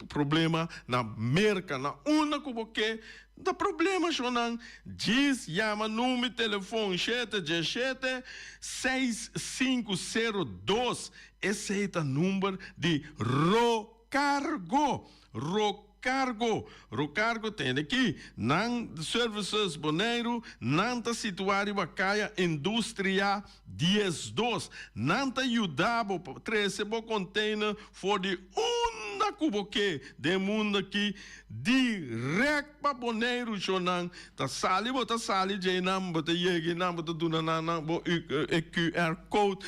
problema na América, na única porque dá problema, Shonan. Diz, chama número de telefone 717-6502. Esse é o número de Rocargo tem aqui, nan services Bonaire, nanta situar em Bacaia Indústria 12, nanta ajudava para trazer o container for de onda cuboque de mundo aqui, direto para Bonaire, Shonan, tá sali, de nam, bota yegi nam, bota dunanana, QR code,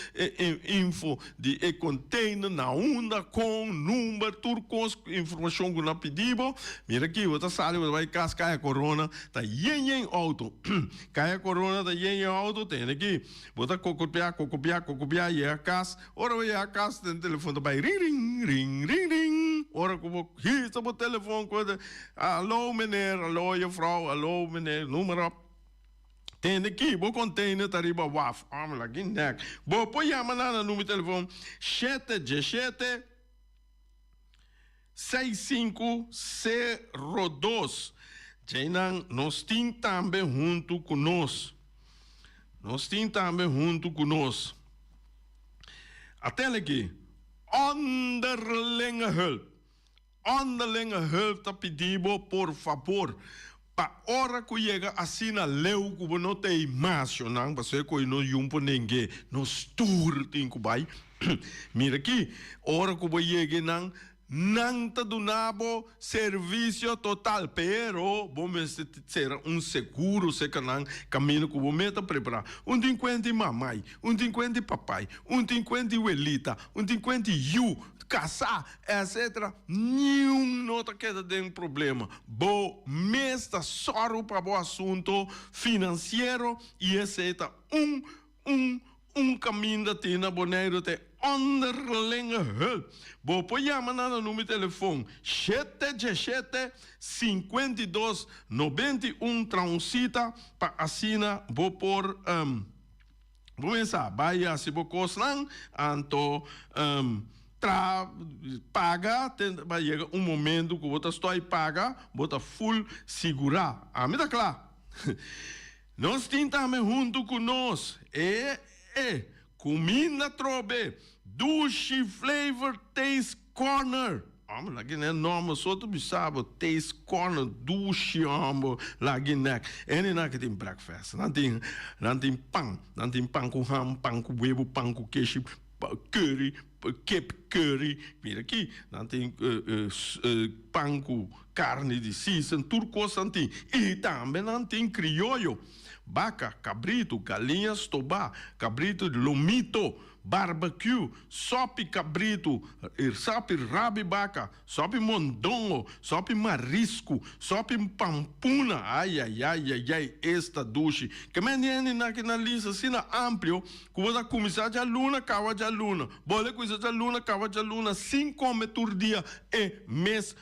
info de container na onda com número turcos, informação que não pedimos. Mira aqui, outra sala, vai caia corona, tá yen auto. Caia corona, tá yen auto, tem aqui. Bota cocopiar, e a casa. Ora vai a casa, tem telefone, vai ring. Ora como hita o telefone, alô, meneer, alô, juffrouw, alô, meneer, número. Tem aqui, vou container, tá riba, waf, lá, guinek. Vou pôr na número de telefone, 717-6502. Jainan, nós temos também junto conosco. Até aqui. Onderlinge hulp tá pedindo, por favor. Pa hora que chega assim na leu que não tem mais, não, você que não yumpo ninguém, não stur tem que vai. Mira aqui, hora que chega não Nanta donabo serviço total, pero vamos ter seguro se canang caminho que vou meta preparar. Tem 50 mamãe, tem 50 papai, tem 50 abuelita, tem 50 casar, etc. Nenhum nota que tem problema. Bo mesta só para o assunto financeiro e aceita caminho da tina boneiro te onderlinge hulp. Bo po chama na número de telefone 717 52 91 transita para assina bo por vai assim bo coslan anto paga, vai chegar momento que você está aí paga, você full segurar. A mim tá claro. Nós tentamos junto conosco. Comida trobe, Dushi Flavor Taste Corner. Lá que é nome, só tu sabe, Taste Corner, Dushi, lá que é que tem breakfast. Não tem pão com ham, pão com huevo, pão com queijo, curry, cape curry, mira aqui, não tem pão com carne de season, tudo coisa não tem. E também não tem criollo, vaca, cabrito, galinha estobá, cabrito de lomito, barbecue, sope cabrito, sope rabibaca, sope mondongo, sope marisco, sope pampuna, ai, esta duche. Que me viene na lista assim amplo, que você começar de aluna, cava de aluna, bole coisa de aluna, cava de aluna, 5 meses por dia e mês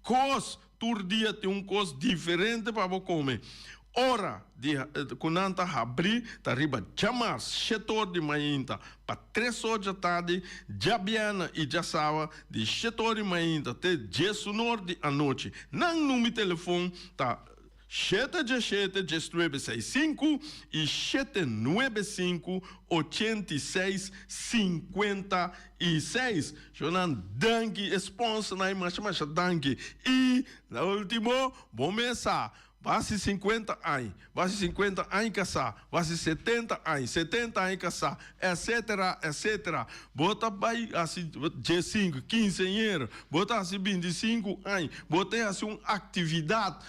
cos, por dia tem cos diferente para você comer. Ora de kunanta abrir tá riba chamar setor de manhã para 3 horas da tarde jabiana e jasawa de setor de manhã até 10 horas da noite. Não número telefone tá 717-965 e 795-8656. Jonan danke sponsor na imagem danke e na último começar. Vai-se 50 anos, vai-se 50 anos casar, vai-se 70 anos casar, etc. Bota vai assim, 15, 15 anos, bota assim 25 anos, bota assim uma atividade,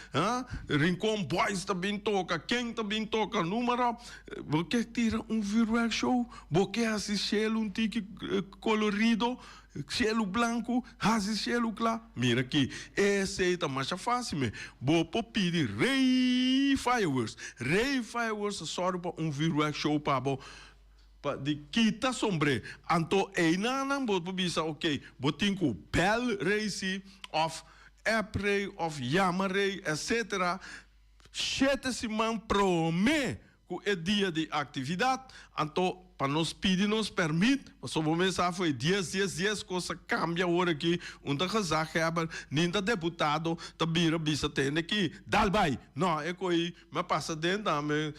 Rincon Boys também toca, quem também toca, número, porque tira virtual show, porque assim selo um tique colorido, cielo branco, hazi cielo claro. Mira aqui, esse é mais fácil, me. Vou pedir Ray Fireworks. Ray Fireworks só para virtual show para de quita sombre. Anto não vou bisa ok. Vou ter que Bell Race of April of Yamaray, etc. Sete man promete que é dia de atividade. Anto para nos pedir, nos permite, só vou começar foi 10 coisas cambia hora aqui, casar nem da deputado, da bira bisa tem aqui, dalbai, não, é coi, mas passa dentro da me,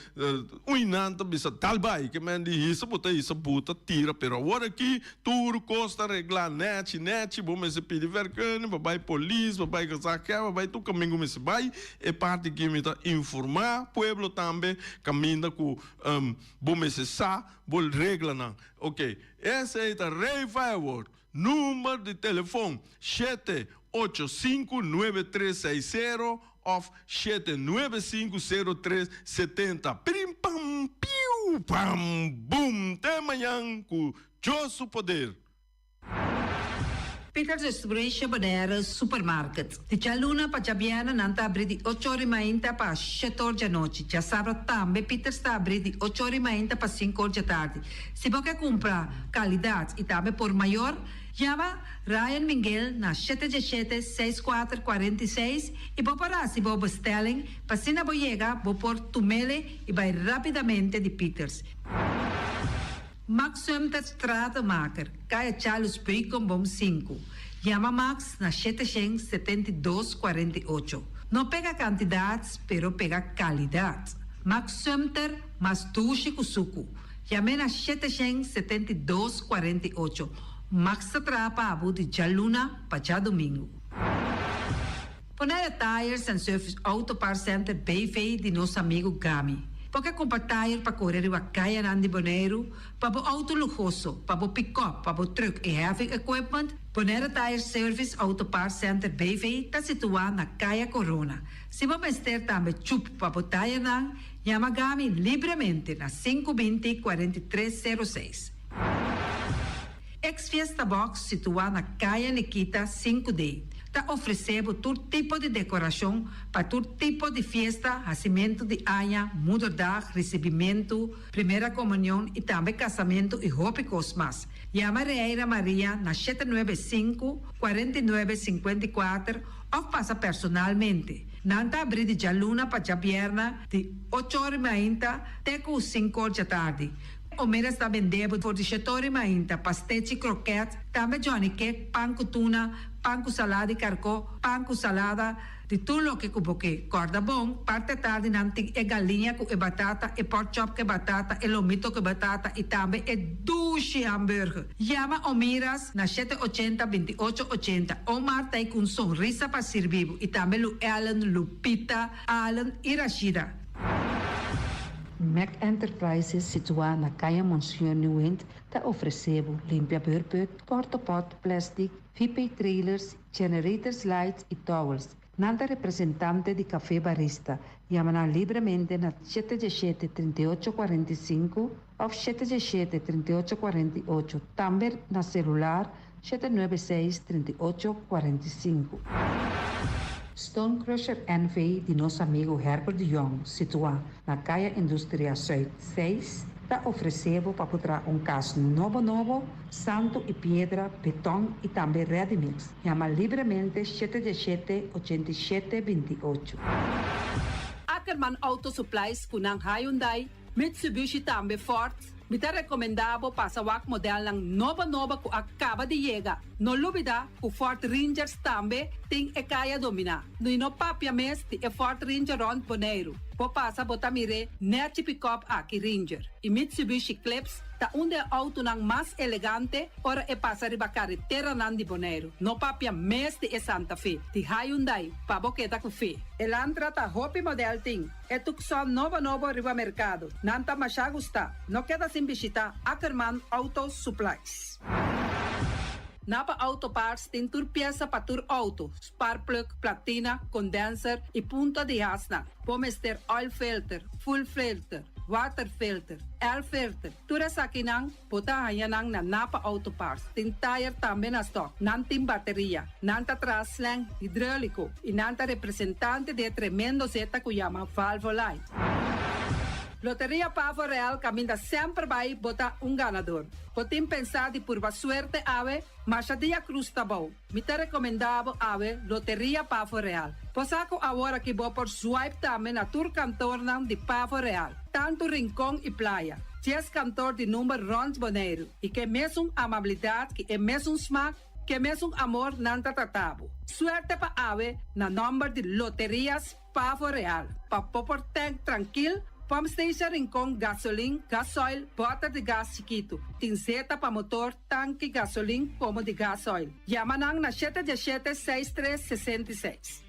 uinanta bisa dalbai, que me diz isso, puta, tira, pero hora aqui, tudo costa reglar net, vamos se pedir vergonha, vai polícia, vai casar vai tu caminho me se vai, é parte que me tá informar, pueblo também, caminha com, vamos se sa, vou regla não. Ok. Esse é o Ray Fireworks. Número de telefone 785-9360 ou 795-0370. Pim, pam, piu, pam, bum. Até amanhã com Josso Poder. Peters Distribution Bonera Supermarket. De Chaluna para Jabiana nanta abrir de 8 horas e meia para 7 horas da noite. Já sabe também Peters está abrir de 8 horas e meia para 5 horas da tarde. Se você quer comprar qualidade e também por maior, chama Ryan Miguel na 717-6446 e vou parar se vou bestelling para se não chega, vou pôr tumele e vai rapidamente de Peters. Max Sumter Stratenmaker, Kaya Charles Bricom Bom 5. Chama Max na 772-48. Não pega quantidades, pero pega qualidade. Max Sumter, mas tuxe kusuku. Chame na 772-48. Max atrapa abu de Jaluna para domingo. Ponera Tires and Service Auto Parts Center BV de nosso amigo Gami. Porque comprar tire para correr a caia nandi Bonaire, para auto lujoso, para pick-up, para truck e heavy equipment, Bonaire Tire Service Auto Parts Center BV está situado na caia Corona. Se você ter também chup para tire nang, Yamagami livremente na 520-4306. Ex-Fiesta Box situada na Caia Nikita 5D. Está oferecendo todo tipo de decoração para todo tipo de festa, nascimento de anha, mudança, recebimento, primeira comunhão e também casamento e roupas mais. Llama Reira Maria na 795-4954 ou passa personalmente. Nanta abrir de jaluna para Jabierna de 8h30 até 5h da tarde. O mês está vendendo por 18h30 pastete croquete, também Johnny Cake, pão com tuna, pão com salada e carcó, pão com salada, de tudo o que cuboque. Corda bom, parte tarde nanti é galinha com batata, e pork chop com batata, e lomito com batata, e também é duche hambúrguer. Llama o Miras na 780-2880. O Marta e com sonrisa para servir, e também o Ellen, Lupita, Alan e Rashida. Mac Enterprises, situada na Caia Monsieur New Wind, está oferecendo limpia beurput, porta-pot, plastic, VIP trailers, generators lights e towels. Nanta representante de Café Barista. Llama livremente na 717-3845 ou 717-3848. Também na celular 796-3845. Stone Crusher NV de nosso amigo Herbert de Jong, situado na Caia Indústria Zuid 6, está oferecendo para botar caso novo, santo e pedra, betão e também ready-mix. Chama livremente 717-8728. Ackerman Auto Supplies kunang Hyundai, Mitsubishi também Ford. Mita recomendado para o modelo ng nova que acaba de chegar. No lubida, o Ford Rangers também tem e kaya domina. No papia mes ti e Ford Ranger Rond Bonaire. Po passa botamire net pick-up aqui Ranger. E Mitsubishi Eclipse ta onde auto nang mas elegante ora e passa riba carretera nan di Bonaire. No papia mes ti e Santa Fe. Ti Hyundai pa boqueta ku fe. Elantra ta hopi model ting. E tukson novo riba mercado. Nanta masya gusta. No queda sin visita Ackerman Auto Supplies. Napa Auto Parts tem tur pieza para tur auto, spark plug, platina, condenser e punta de asna. Pomos ter oil filter, full filter, water filter, air filter. Tura sa kinang, potahayan na Napa Auto Parts. Tem tire também na stock, nantim bateria, nanta traslang, hidráulico e nanta representante de tremendo zeta que chama Valvoline. Loteria Pavo Real caminha sempre vai botar ganador. Potem pensar de por suerte ave, mas a dia cruz tá bom. Me te recomendava ave Loteria Pavo Real. Posaco agora que vou por swipe também na tour cantor de Pavo Real. Tanto Rincón e Playa. 10 cantor de número Rond Bonaire. E que mesmo amabilidade, que é mesmo smack, que mesmo amor nanta tratabo. Suerte pa ave na número de Loterias Pavo Real. Pa popor tank tranquilo. Pump Station Rincón, gasolina, gasoil, bota de gás chiquito. Tinzeta para motor, tanque, gasolina, como de gasoil. Yamanang na 717-6366.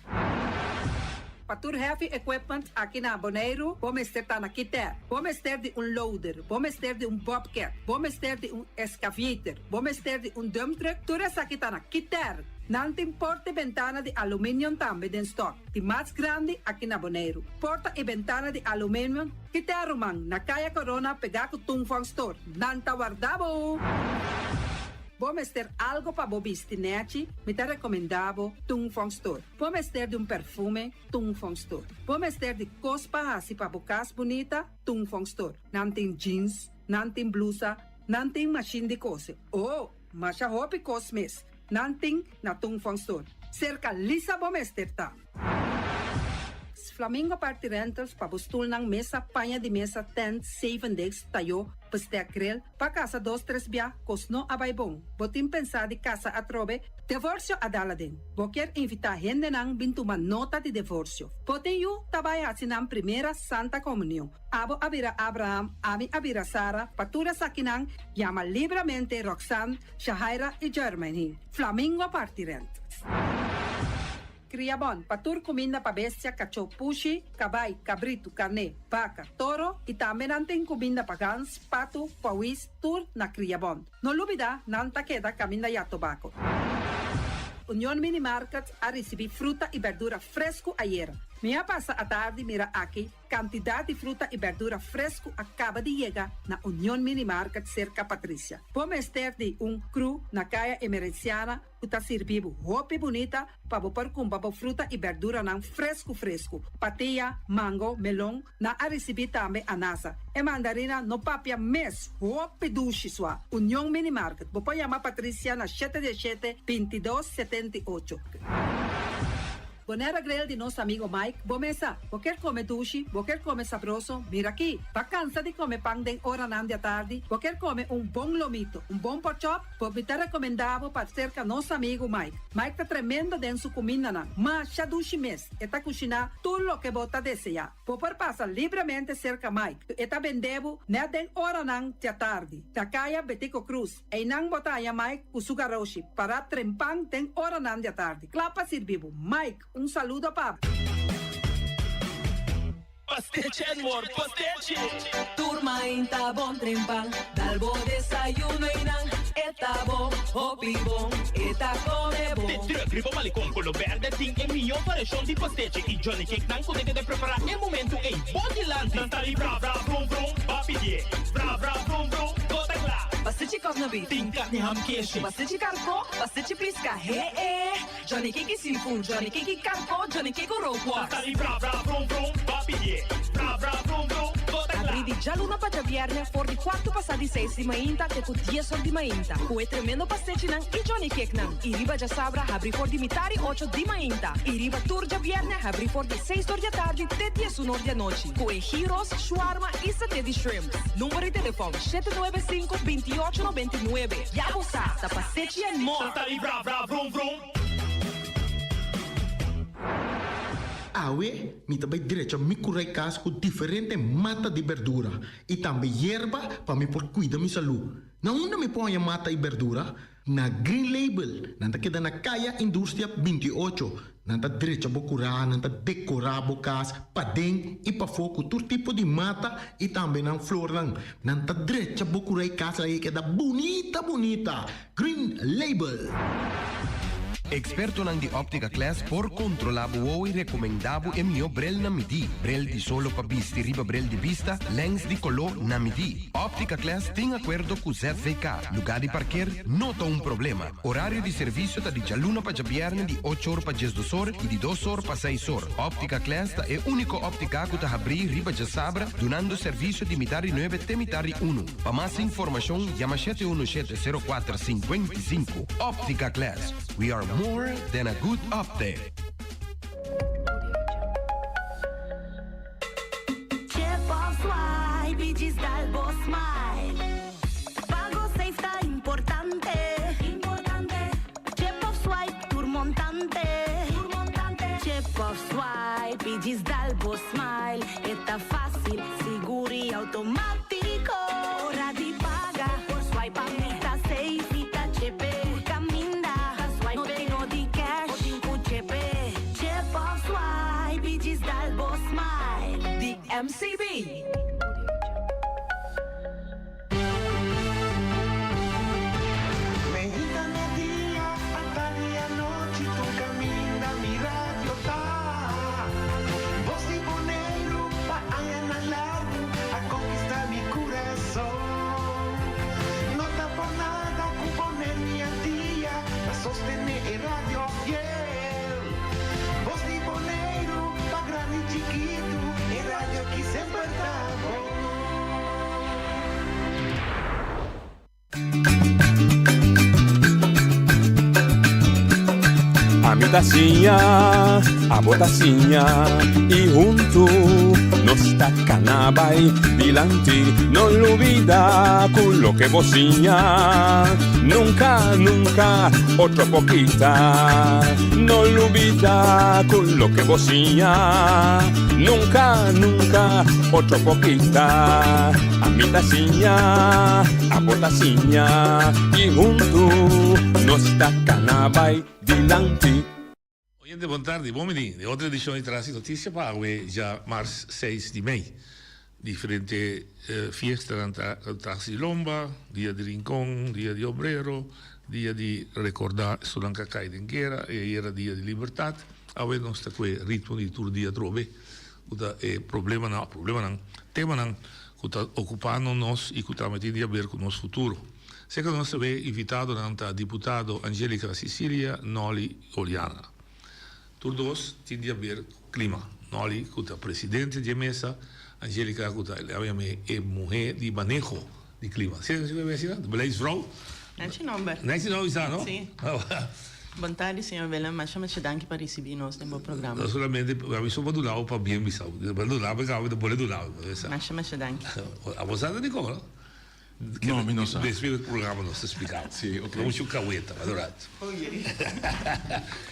Patur Heavy Equipment aqui na Bonaire, vamos ter na Kiter, vamos ter de loader, vamos ter de bobcat, vamos ter de excavator, vamos ter de dump truck, tudo isso aqui na Kiter. Nantim porta e ventana de alumínio também em stock. De mais grande aqui na Bonaire. Porta e ventana de alumínio que te arrumam na Caia Corona pegar com Tungfang Store. Nanta guardabo! Vamos ter algo para bobistinete, me te recomendavo Tungfang Store. Vamos ter de perfume, Tungfang Store. Vamos ter de cospa assim para bocas bonita, Tungfang Store. Nantim jeans, nantim blusa, nantim machine de cose. Oh, mas a roupa cosmes. Nanting na Tungfang Store. Cerca Lisa Bomesterta. Flamingo Party Rentals pa bustul ng mesa, panha de mesa, tent, 7 days, tayo, pastek grill, pa casa 2-3 biya, kosno abay bong. Botim pensa di casa atrobe, divorcio adala din. Boker invita gente nang bintuman nota de divorcio. Poten yu tabay asin ang primera Santa Comunión. Abo abira Abraham, ami abira Sara, patura sa kinang, llama libremente Roxanne, Shahaira y Germany. Flamingo Party Rentals. criabon, patur comida para bestia, cachorro, pushi, cabay, cabrito, carne, vaca, toro e também não tem comida para gans, pato, pauis, tur na criabon. Não olvida, não ta queda caminda ya tobacco. União Mini Market a receber fruta e verdura fresco ayer. Minha passa a tarde mira aqui, quantidade de fruta e verdura fresco acaba de chegar na União Mini Market cerca Patrícia. Vamos ter de cru na caia emergenciana, que está servindo roupa bonita para pôr com fruta e verdura não fresco. Patia, mango, melão, na a receber também anasa. E mandarina no papia mês, roupa duche sua. União Mini Market. Vou chamar Patrícia na 717-2278. Bonera grel de nosso amigo Mike, bomesa, quer comer duche, quer comer sabroso, mira aqui, pa cansa de comer pão de hora nan de tarde, quer comer bom lomito, bom porchop, me tá recomendado para cerca nosso amigo Mike. Mike tá tremendo dentro sua comida nan, mas já duche mês, tá cozinhar tudo o que bota desejar. Por passa livremente cerca Mike, tá vendendo na den hora nan de tarde. Da caia Betico Cruz, e nan botaya Mike o sugaroshi, para trempang den hora nan de tarde. Clapa servivo, Mike, saludo para Pastiche, amor, pastiche. Turma inta bom trempang, dal bo desayuno inang, eta bo, hopi bom, eta come bom. Te gripo malicom con lo verde, ting e mio parecon di pastiche. I Johnny Cake nan con de preparar el momento e body lanti. Nantali bra bra brum brum, papi die. Bra bra brum brum, gota cla. Pastiche cos beef, ting carne ham queijo. Pastiche carpo, pastiche pisca, Johnny Cake seafood, Johnny Cake carpo, Johnny Cake roquas. Nantali bra bra brum brum, papi die. Bra bra brum brum, gota cla. Abri di già luna para viernes, for di 4 passati 6 di mainta, che con 10 sol di mainta. Cue tremendo pastiche nan e Johnny Cake nan. I riba già sabra, abri for di mitari 8 di mainta. I riba turgia viernes, abri for di 6 di tardi, te 10 un'ora di noci. Cue gyros, shawarma e satè di shrimp. Numero di telefono 795-2899. Ya bossa, ta pastiche and more. Nantali bra bra brum brum. Awe, mi também direito a me curar casa com diferente mata de verdura e também erva para me por cuidar minha saúde. Na onde me põe a mata e verdura? Na Green Label, nanta queda na Caia Indústria 28. Nanta direito a curar, nanta decorar a casa, para dentro e para fogo, todo tipo de mata e também na flor lang. Nanta direito a curar casa aí que dá bonita. Green Label. Experto nang di Optica Class por controlabo o recomendabo e mio brel na midi. Brel di solo pa bisti riba brel di vista, lens di color na midi. Optica Class tem acordo com ZVK. Lugar de parquear, nota um problema. Horário de serviço tá de jaluna pa jabierne di 8 horas pa 12 horas e di 2 horas pa 6 horas. Optica Class tá é único óptica que tá abrir riba de sabra, donando serviço de mitari 9 te mitari 1. Pa mais informação, llama 717-0455. Optica Class. We are more than a good update. Swipe diz Dalbo Smile. Pago safe tá importante. Chip of swipe turmontante. Chip of swipe diz Dalbo Smile. Está fácil, seguro e automático. Hora de pagar por swipe tá safe e tá chepe. MCB. Medita dia, a tarde e a noite, tu caminha, mi radio tá. Voz boneiro, pa na largo, a conquistar mi coração. Não tá por nada, com poner minha dia, a sostener el radio fiel. Voz boneiro, pa grande e chiquito, el radio aqui sempre tá bom. A mi tacinha, a botacinha e junto nos tacanabay dilanti, no lo olvida con lo que bocina, nunca, otro poquita, no lo olvida con lo que bocina, nunca, otro poquita, a mi tacinha, a botacinha y junto nos tacanabay dilanti. Gente, boa tarde. Bom menino. De outra edição de Traz Notícia para já março 6 de maio. Diferente fiesta na Taxi Lomba, dia de Rincón, dia de Obrero, dia de recordar Solanka Kaidenguera, e era dia de liberdade. Agora nós está com o ritmo de todo dia trove. O problema não, tema não, que está ocupando nós e que está metendo a ver com o nosso futuro. Sei que nós também invitado a deputado Angélica Sicilia Noli Oliana. Todos têm a ver com o clima. Noli, que é presidente de mesa, Angélica, que é mulher de manejo de clima. Você vai ensinar? Beleidsvrouw? Não, está, não? Sim. Boa tarde, senhor Willem. Mas chama te danke para receber nós no meu programa. Não solamente, eu sou do lado para bem missão. Do lado, eu vou do lado. Mas chama te danke. A você não digo, não? Não, não sabe. Desse programa não se explicar. Sim, ok. Vamos o caueta, adorado.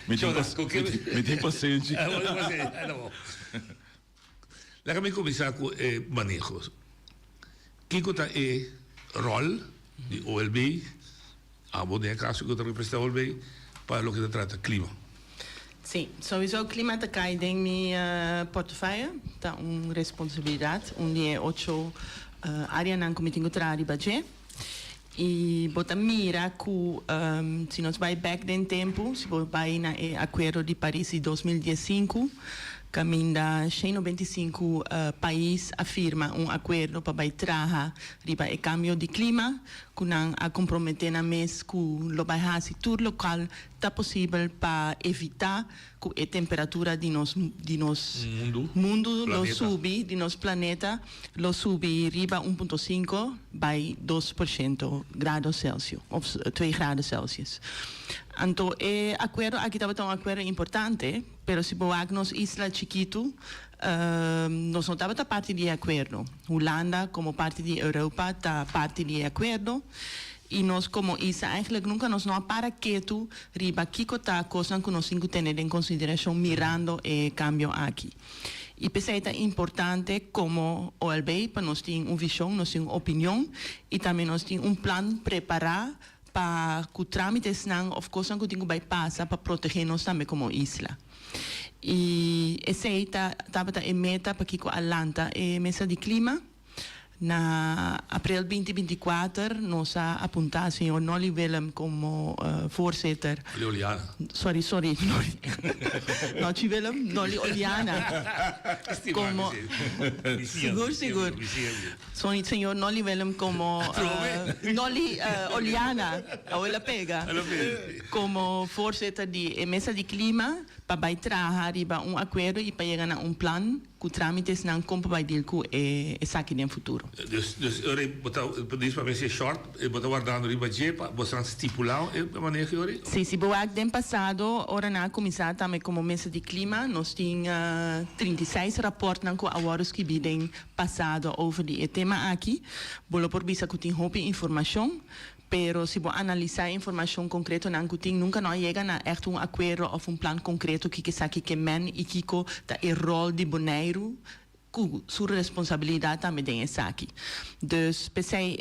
Me tem paciente. Tá bom. Deixa-me começar com manejos. Que é o rol de OLB, a boa caso que eu represento a OLB, para o que se trata clima? Sim, sowieso o clima te cai em minha portfólio, tá uma responsabilidade, onde é 8 área na comitê cultural Badje. E bota mira que se nós vai back den tempo, se vai na acordo de Paris de 2015, caminha 195 países afirma acordo para trazer riba o cambio de clima, que não a comprometer na mês que o baixo tudo local está possível para evitar que a temperatura de nos mundo lo subi, de nos planeta lo subi riba 1.5 by 2% grados Celsius, ou 2 grados Celsius. Então, o acordo aqui estava um acordo importante, mas se nos isla chiquito, nós não estamos parte do acordo. Holanda, como parte da Europa, está parte do acordo. E nós, como isla, eigenlijk nunca nos não para quieto, riba kiko tá coisa que nós temos que ter em consideração mirando o cambio aqui. E pensei que é importante como OLB, para nós ter uma visão, nós ter uma opinião, e também nós ter um plano preparado para que trâmites não, of course, que tenho que passar para proteger-nos também como isla. E essa estava a meta para que a Atlanta, a mesa de clima, na abril 2024, nós apontamos o senhor Noli Willem como voorzitter. Oliana. Sorry. Noli Willem, Noli Oliana. Como... Seguro. Sorry, senhor Noli Willem como... Noli Oliana. Ela pega. Como voorzitter da mesa de clima, para trazer acordo e para chegar a plano que trâmites não comprometem com o saque no futuro. Dus isso para ser short, botar guardando riba de para você estipular a maneira que ori. Sim, se boa do passado, ora na começar também como mesa de clima, nós temos 36 raportes que agora que bidem passado over o tema aqui, bolo por bisa que tem hope informação. Pero se você analisar a informação concreta, nunca não chega a echt acordo ou plano concreto que sabe que men e que o rol de boneiro, sua responsabilidade também tem essa aqui. Dus, pensei,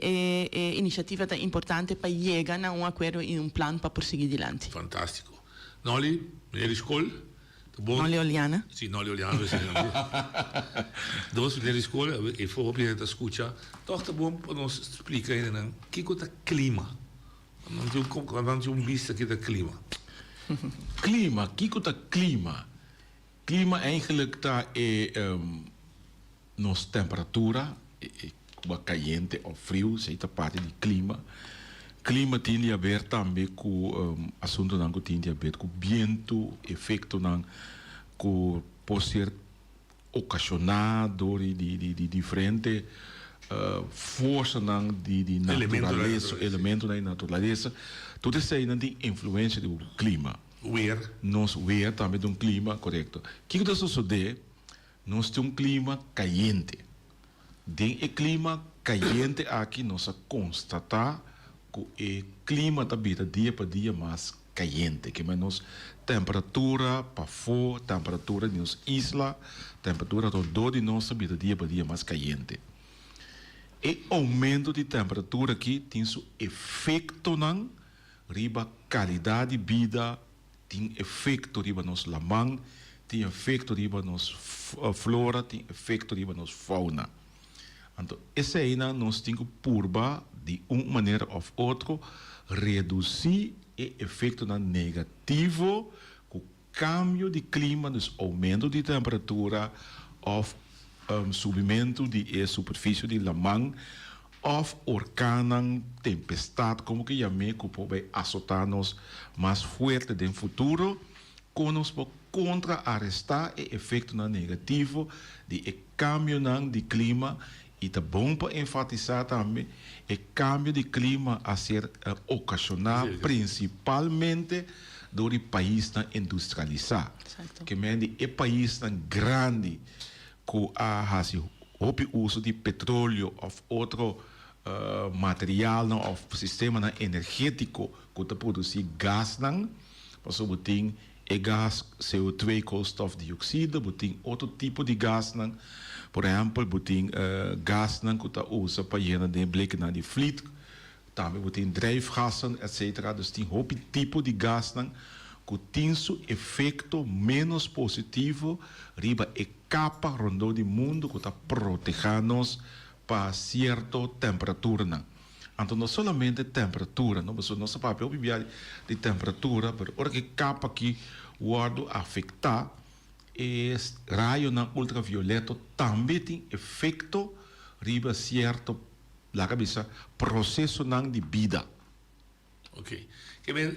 a iniciativa é importante para chegar a acordo e plano para prosseguir adiante. Fantástico. Noli, meneer School? Noli Oliana? Sim, Noli Oliana. Dois meneer School, e voor op je te escuchar, toch te bom para nos explicar ainda, o que é clima? Não tem vista aqui do clima. Clima, o que é clima? Clima eigenlijk tá nossa temperatura, caliente ou frio, isso é parte do clima. Clima tem a ver também com assunto que tem a ver com vento, efeito que pode ser ocasionado de diferentes forças de natureza, elementos da natureza. Tudo isso aí tem influência do clima. Nós também tem um clima, correto. O que está sucedendo? Nós temos um clima caliente. Dentro do clima caliente aqui, nós constatamos que o clima está dia para dia mais caliente, que é nossa temperatura para fora, temperatura de nossa isla, temperatura de nossa vida dia para dia mais caliente. O aumento de temperatura aqui tem seu efeito na qualidade de vida tem efeito riba nos lamang, tem efeito riba nos flora, tem efeito riba nos fauna. Então, essa aí nós temos que purba de uma maneira ou outra reduzir o efeito negativo com o cambio de clima, dos aumento de temperatura, ou subimento de superfície de lamang, ou orkanen, tempestade, como que chamamos, que pode assotar-nos mais forte no futuro, que nos pode contra-arrestar o efeito negativo de cambio de clima. E é bom para enfatizar também o cambio de clima a ser ocasionado principalmente do país industrializado. Que é país grande que há o uso de petróleo ou outro material ou sistema energético que produz gás, por exemplo, tem gás CO2, koolstofdioxide, tem outro tipo de gás. Por exemplo, tem gás que usa para llenar de blikken naar die vliet. Também tem drijfgassen, etc. Dus tem outro tipo de gás que tem seu efeito menos positivo riba e capa rondou do mundo que está protegendo-nos para certa temperatura. Então, não somente temperatura, não é nosso papel de temperatura, mas a capa que pode afetar es raio ultravioleta também tem efeito riba certo la cabeça processo de vida. Ok. Que bem,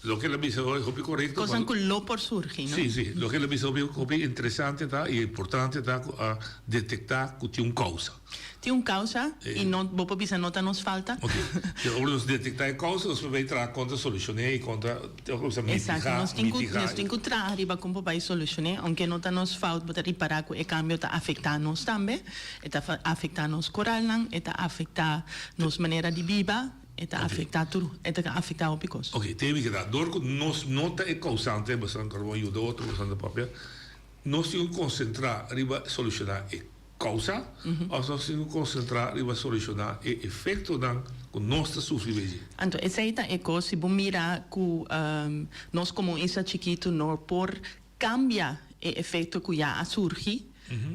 lo que la visa hoy es correcto. Cosa que lo por surgir, ¿no? Sí, sí. Lo que la visa hoy es interesante y importante a detectar que tiene una causa. Tiene una causa y no vos visa nota nos falta. Ok. Ahora nos detectar a causa, nos vai tratar contra solucionar y contra exacto, nos tengo que tratar arriba como para solucionar, aunque nota nos falta, para reparar que el cambio está afectando también, está afectando nos coral, está afectando nos manera de vida. Está afectado, está afectado picos. Ok, tem que dar. Door nos nota é causante, bastante carbono e o outro bastante papel. Nós temos que concentrar riba solucionar a causa, ou nós temos que concentrar riba solucionar o efeito dan com nossa sofrência. Então, essa é coisa, se você mirar que nós como isso chiquito não por cambia o efeito que já surge.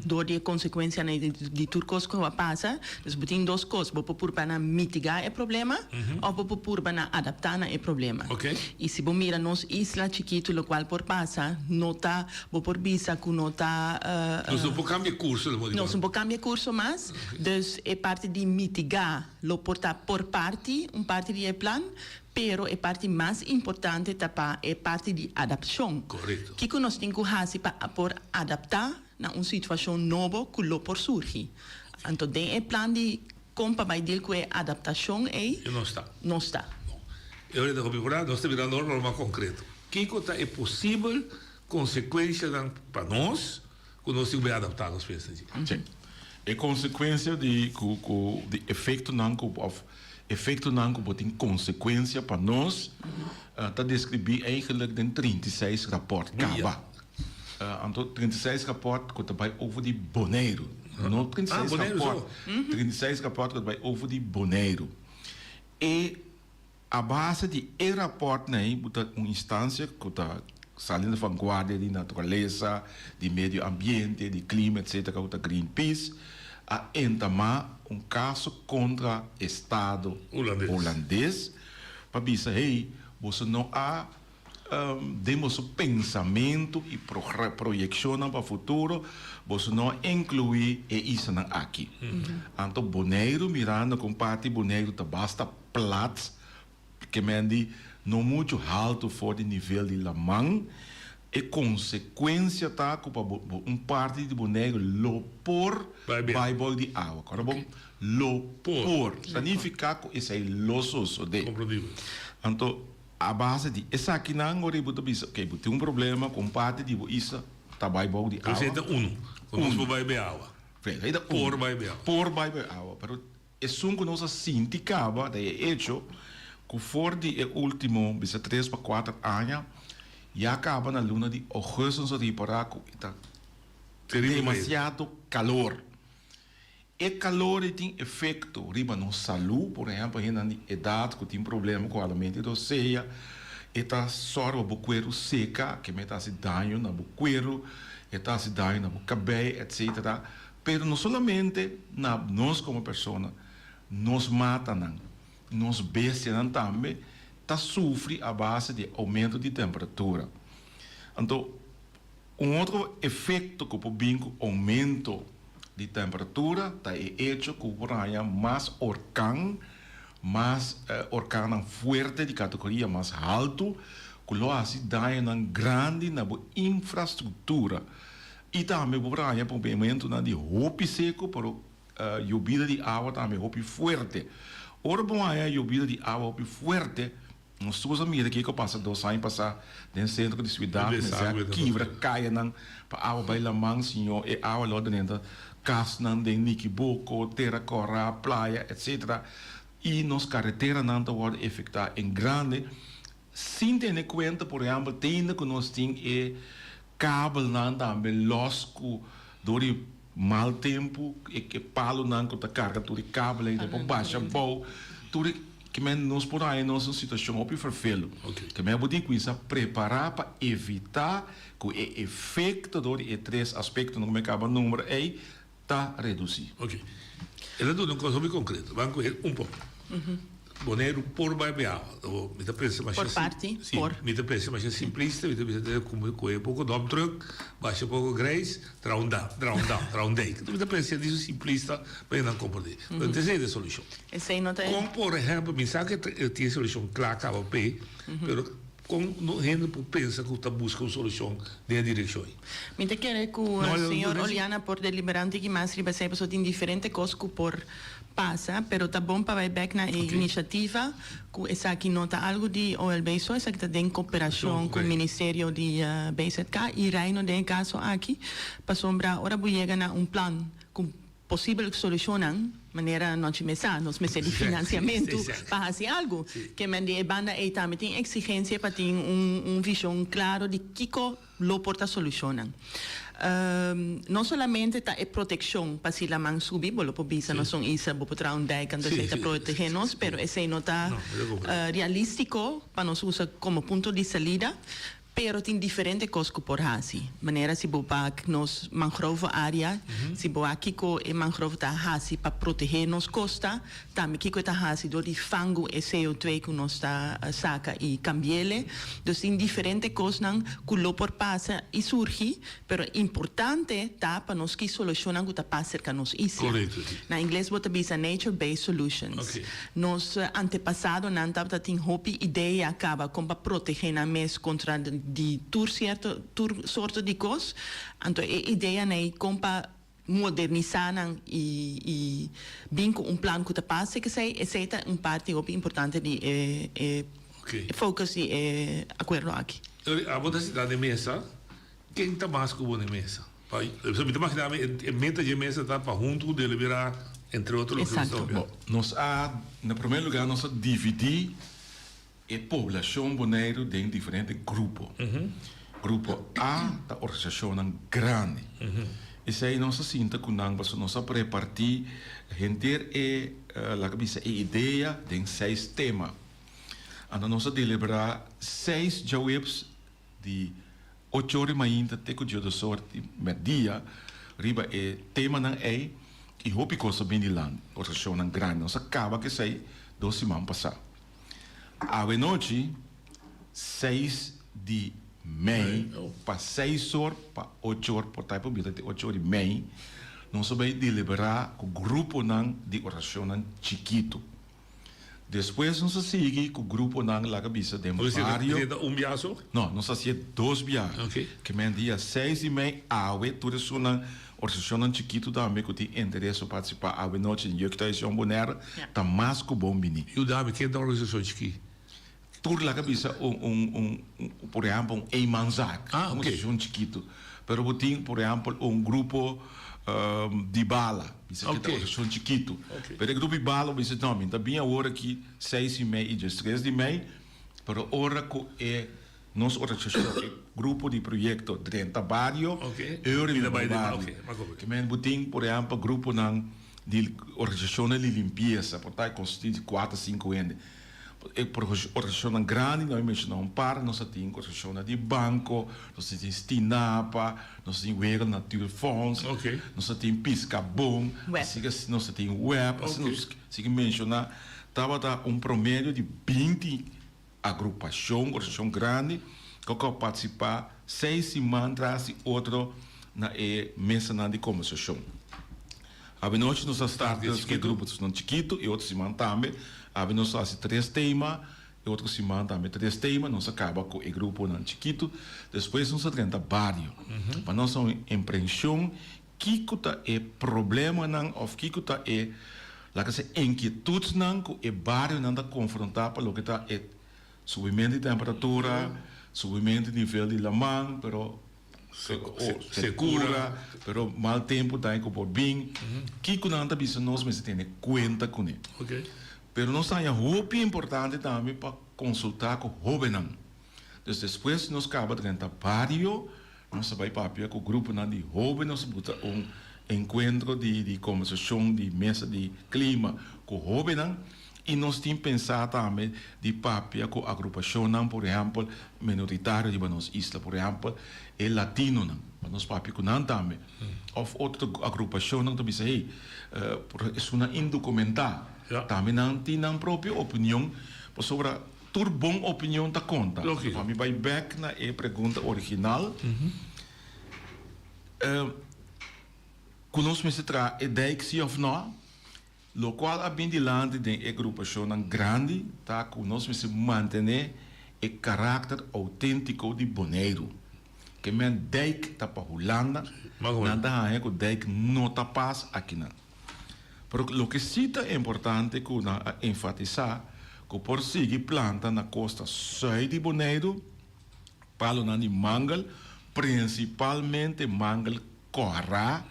Door die consequenties die toekomst kunnen passen. Dus we hebben twee kosten. We proberen mitigar het probleem. Of we proberen adaptar het probleem. E se we mirar nos isla chiquito, lo qual por passa, nota, we por visa que nota. Nós não podemos cambiar curso. Nós não podemos cambiar curso mais. Dus é parte de mitigar, lo porta por parte, parte de plan. Pero a parte mais importante tapa é parte de adaptação. Correto. Que nós temos que fazer para por adaptar na uma situação nova que lo por surgir. Então, tem plan de como vai dir que a adaptação é não está. Não está. Eu ainda vou procurar, nós temos dando norma concreto. Que é possível consequência para nós quando nós temos adaptar as coisas. Sim. É consequência de efeito efeito que tem consequência para nós, está descrito eigenlijk in 36 rapport. Então, 36 rapport que vai over de Bonaire. Não 36 rapport. 36 rapport que vai over de Bonaire. E a base de rapport, uma instância que está saindo da vanguarda de natureza, de meio ambiente, de clima, etc., que é Greenpeace, a entamar caso contra o Estado holandês para dizer, hey, você não há demos pensamento e projeção para o futuro, você não inclui isso aqui. Então, Bonaire, mirando com parte Bonaire, basta plaats, que mende não muito alto for o nível de Lamang, e consequência tá com parte de Bonaire lopor Bible de água. Agora bom, lopor significa que isso é lososo de. Então a base de essa aqui não agora eu ok, tem um problema com parte de isso tá Bible de água. Receita 1, conosco Bible água. Por Bible água. Por Bible água, pero é que nós sinticava de hecho que for de último, bisa 3 para 4 anos já acaba na luna de agosto de reparar que está demasiado calor. E calor tem efeito riba na saúde, por exemplo, na idade que tem problema com a alimentação doceia, Eta sorwa buqueiro seca, que meta se daño na buqueiro, eta se daño na cabelo, etc. Pero não solamente nós como pessoa, nos matam, nos bestiam também, tá sofre a base de aumento de temperatura. Então, outro efeito que pode aumento de temperatura tá hecho que o mais orcão forte de categoria mais alto, que lo hace daño grande na infraestrutura. E também o momento de roupa seco, para a lluvia de água também roupa forte. Ora, bom, a lluvia de água forte, nós temos amigos que passa 2 anos passar no centro de cidade, mas a quebra cai para a água vai lá man, senhor, e água lá dentro, casnan de Niquiboco, Terra Corra, praia, etc. E nos carreteras não estão afetadas em grande, sem ter em conta, por exemplo, tem que nós temos cabo não também losco do mal tempo e que palo não que carga tudo cabo e depois baixa bom tudo que nós por aí nós situação op vervelo que me botar coisa preparar para evitar que o efeito do três aspectos no mercado número aí tá reduzir. Ok. Ela tudo um coisa bem concreto. Vamos correr pouco. Boneiro por bairro, me dá pensa mais por parte, sim, por me dá pensa mais simplista, me dá pensa como um pouco dump truck, baixa um pouco grace, drown down, me dá pensa disso simplista, para não compreender. Então tem de solução. Esse não tem. Como por exemplo, me sabe que tem solução clara acaba bem, pero como não rende por pensar que está buscando uma solução de direção. Me te quer que o senhor Oliana por deliberante que mais riba sempre só tem diferente coisas por passa, pero tá bom para back na iniciativa, que essa aqui nota algo de OLB, só essa que está em cooperação com o Ministério de BZK e Reino de caso aqui, para sombra, ora chega na plano com possível solucionar maneira não te mesa, nós mesa de financiamento para fazer algo, que mande banda aí também tem exigência para ter visão claro de que lo porta solucionar. Não somente tá proteção para se la man subir, bolo por bisa não são isso, bo potra dai quando se está protegernos, pero esse não tá realístico para nós usar como ponto de salida. Pero tem diferentes coisas por fazer. Maneira se boa nos mangrove área, se boa aqui com e mangrove tá fazer para proteger nos costa, também que tá fazer do fango e CO2 que nós tá saca e cambiele. Então tem diferentes coisas que lo por passa e surge, pero importante tá para nós que solucionar que tá passa que nos isso. Na inglês bota bisa nature based solutions. Nos antepassado não tá tem hopi ideia acaba como para proteger na mes contra de tur soorten de coisas. Então, a ideia é como para modernizar e bem com plano que passa, que essa é parte importante de focus de acordo aqui. A boa cidade de mesa, quem está mais com a mesa? Você me imagina, a meta de mesa está para junto deliberar entre outros lugares. Nós no primeiro lugar nós dividir a população boneiro em diferentes grupos. Grupo A da organização grande. Isso aí nós sinta que nós prepartir render a ideia de 6 temas. Então nós deliberar 6 jawabs de 8 horas mais até que o dia da sorte media riba e tema não é e hope coisa bem de lá organização grande. Nós acaba que sai 2 semanas passar. A noite, 6 de maio, para 6 horas, para 8 horas, por tempo, 8 horas e meia, nós vamos deliberar com o grupo de oração chiquito. Depois, nós seguimos com o grupo lá na cabeça de bairro. Biaço? Não, nós fazemos 2 biaços. Que me dia 6 e meia, tudo isso na organização chiquito também, que tem interesse em participar a noite, e eu que estou em Bonera, está mais que bom, menino. E o Dami, quem é da organização chiquito? Por lá cabeça por exemplo Eimanzak, um chiquito, pero tem por exemplo grupo de bala, isso que é um chiquito, pero grupo de bala isso também, tá bem a hora que 6 e meia e 3 de meia, pero hora que é nós organização grupo de projeto de trabalho, que men tem por exemplo grupo de organização de limpeza, portanto constitui 4 5 anos. organização grande, nós mencionamos um par, nós temos organização de banco, nós temos Stinapa, nós temos Wereld Natuurfonds, nós temos Piscabon, nós temos Web, nós mencionar, estava promédio de 20 agrupações, organização grande, que participar 6 semanas e outro na mesa de conversação. A noite nós startamos que grupos não chiquito e outros semana também. A nós fazemos 3 temas e outros semana também 3 temas. Nós acaba com o grupo não chiquito. Depois nós tenta barrio. Mas nós somos impressão que é problema não ou que é lá que se inquietude não com o barrio não da confrontar para o que está é subimento de temperatura, subimento de nível de lamang, pero segura, pero mal tempo daí com por bem, que quando anda bisa nós mas tem conta com ele. Pero nós tem roupa importante também para consultar com o jovem. Então depois nós acaba dentro barrio, nós vai papel com o grupo de jovens, nós bota encontro de conversação de mesa de clima com o jovem. E nós temos pensado também de papel com a agrupação, por exemplo, minoritária de nossa isla, por exemplo, é latino, para nós papel com nós também. Ou outra agrupação, não também sei, é uma indocumentada. Também não tem a própria opinião, sobre a tua boa opinião da conta. Para mim, vai back na pergunta original. Conosco se traz ideia que sim ou não, lo qual a bem dilante de agrupação grande, tá conosco se manter o caráter autêntico de Bonaire. Que men dijk tá para Holanda, nada é que dijk não tá paz aqui não. Pero lo que sí é importante que enfatizar que por seguir planta na costa sul de Bonaire, palo na de mangal, principalmente mangal corra.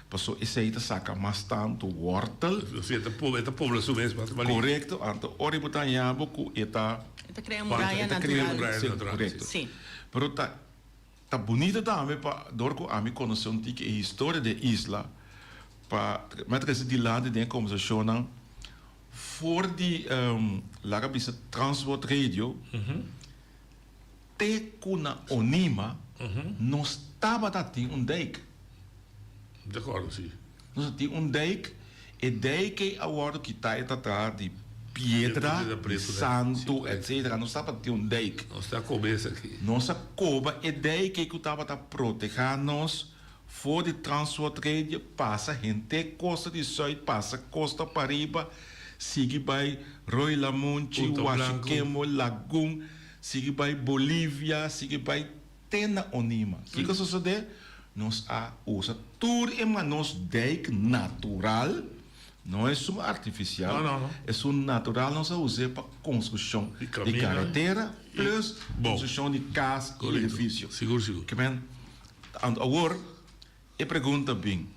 Passou esse aí saca mais tanto wortel. Esta poblação mesmo. Correto. Então, ora botar yabo que esta cria muralha natural. Correto. Sim. Pero tá bonito também para dor que a mim conhecer um tique a história da isla para mettre de lado de conversação for de lá que bisa transport radio te kuna onima não estava dating dijk. De acordo, sim. Nós temos dijk, e dijk é agora que está atrás de pedra, de santo, etc. Nós estamos tendo dijk. Nós está a cobeça aqui. Nossa coba é dijk que estava a proteger nós, for de transporte, passa gente costa de sul, passa costa para riba, sigue para Roy Lamonte, Huachiquemo, Lagoon, sigue para Bolívia, sigue para Tena Onima. O que sucede? Nós usa tudo é nós dijk natural, não é uma artificial, não. É um natural, nós usamos para construção de carretera, plus construção de casa e edifício. Seguro. Que bem, agora, eu pergunto bem,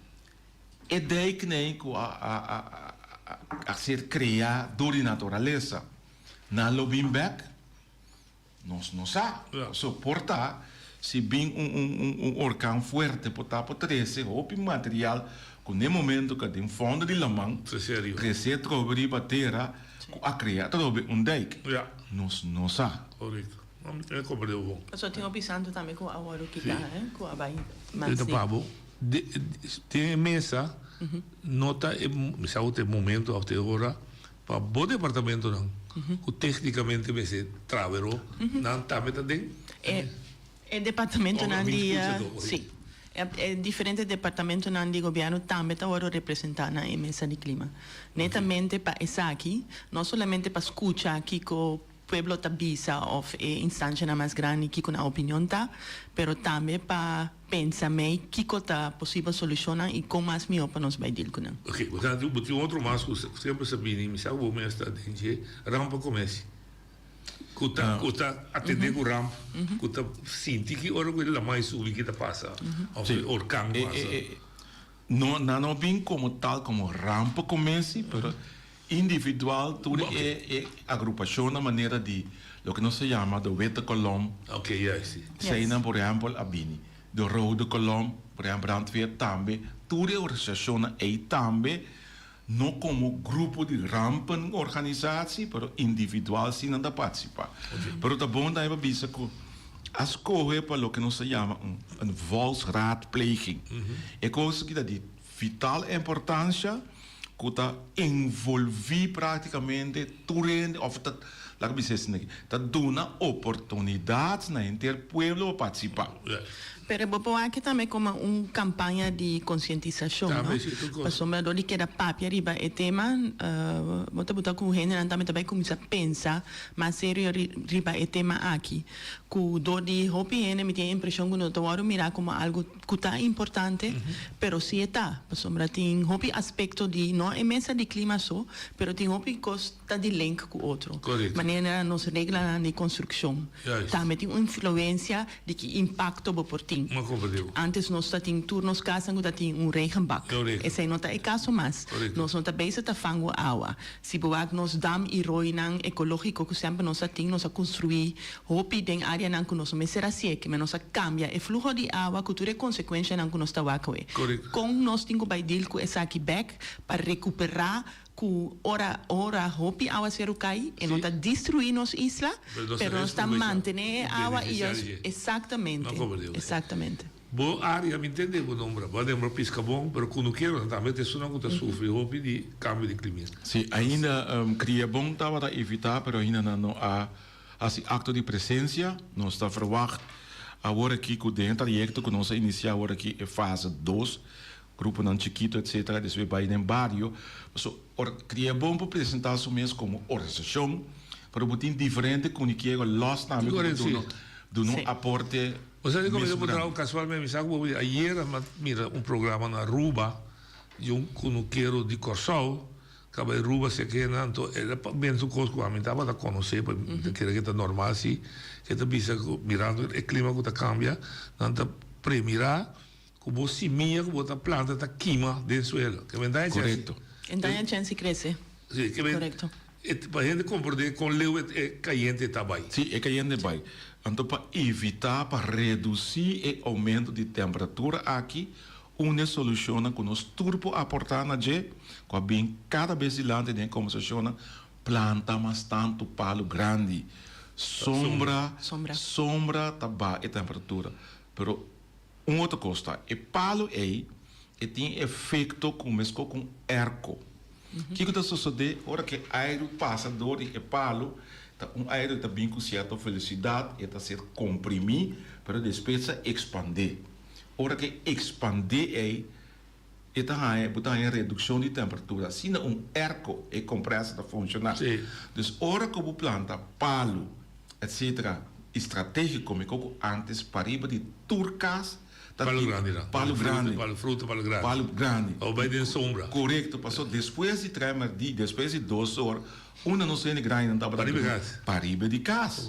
é dijk nem que a ser criado por natureza, na Lobinbeck, nós não sabemos suportar. Se bem orcão forte botar por 13 roupa material com no momento que tem fundo de lamang crescer trobre batera a criar trobre dijk não sabe correto não compreendo bom só tenho pensando também com a hora que tá com a bahia mas tem mesa nota me saúde momento até agora para bom departamento não que tecnicamente me se trabalhou não também é departamento sim é diferente departamento de governo também está agora representado na mesa de clima netamente para essa aqui não somente para escutar aqui que o pueblo tabisa ou instância mais grande que com a opinião tá pero também para pensar mais que tá possível solucionar e como mais melhor para nós vai deal com não. Ok, portanto tem outro mais que sempre sabia me sabe o mesmo está dentro rampa comece kuta atender o rampa kuta sinti que ora que lá mais subir que tá passa ou orcão passa não bem como tal como rampa comece pero individual tudo é agrupação na maneira de o que nós se chama do Weta Colom Seina por exemplo a Bini do Rode Colom por exemplo Brandweer também tudo é organização aí também no como grupo de rampenorganisatie, pero individual sin anda participa. Pero tá bom daí bisa que as corre para lo que nós se chama een volksraadpleging. É coisa que dá de vital importância que tá envolver praticamente tudo of dat laat me zeggen dat dona oportunidades na interpueblo participar. Pero bobo aqui também como campanha de conscientização, não? Passou-me a dor de que era papi arriba e tema, botar com o gênero também começa a pensar, mas sério arriba e tema aqui, que dor de hopi me tem a impressão que não estou a mirar como algo que está importante, pero se está, passou-me tem hopi aspecto de não é mesa de clima só, pero tem hopi costa de link com outro, maneira nos regla de construção, também tem uma influência de que impacto por ti. Antes nós tínhamos turnos casa que tinha regenbak. Esse não é o caso mais. Nós não estamos bezig te fango água. Se boak nós dam e roinang ecológico que sempre nós tínhamos a construir, hopi den área nang que nós mesera seque, mas nós cambia o fluxo de água que tudo é consequência nang que nós está wakoe. Com nós tínhamos by deal com essa aqui back para recuperar ku ora hopi awa serukai e não está destruindo nos isla, pero nós está mantener awa e exatamente. Boa área me entende o nome, podemos piscar bom, pero quando quero também tem só que sofre hopi de cambio de clima. Sim, ainda cria bom tava para evitar, pero ainda não há assim acto de presença, nós está verwacht agora aqui com dentro trajecto que nós iniciar agora aqui é fase 2. Grupo não chiquito, etc. Después vai em barrio. Cria bom para apresentar isso mesmo como organização, para botar diferente com o que é los também do não aporte. Você como eu vou casualmente me saco ayer mira programa na Ruba de com quero de Corsal, acaba Ruba se que nanto era bem su coisa que a mim estava a conhecer, porque que está normal assim, que está mirando o clima que está cambia, nanto premirar como semilla, como a planta está queima dentro do suelo. Correto. Então a chance cresce. Sim, correto. Para a gente compreender com leu é caiente também. Sim, é caiente também. Então, para evitar, para reduzir o aumento de temperatura aqui, uma solução que nós turbo aportar na G, com bem cada vez de lá tem como solução, planta mais tanto palo grande, sombra, também e temperatura. Pero outra coisa, o palo aí tem efeito com arco. O que está sucedendo? Ora que aero passa dor e palo, aero está bem com certa velocidade, está sendo comprimido, para depois expandir. Ora que expandir aí, está em redução de temperatura. Se não arco é compressa está funcionar. Então, ora que o planta palo, etc., estratégico como antes para ir de turcas. Palo grande, palo grande. Palo grande. Ou bem de sombra. Correto. Passou depois de 3 dias, depois de 2 horas, uma não sei de grande, não estava para de casa.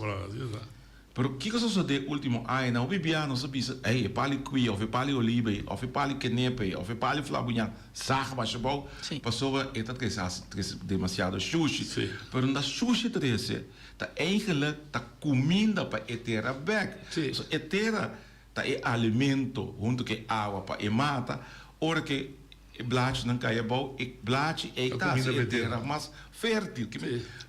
Pero o que sucedeu último ano? Não bebia, não sabia, é palo cuia, ou é palo oliva, ou é palo quenepe, ou é palo flabunha, sarra, mas bom, passou a demasiado sushi. Pero na sushi trece, tá eigenlijk tá comida para etera back. Etera tá é alimento junto com água para mata, ora que blad não cai bom, e blad é tá etera mais fértil.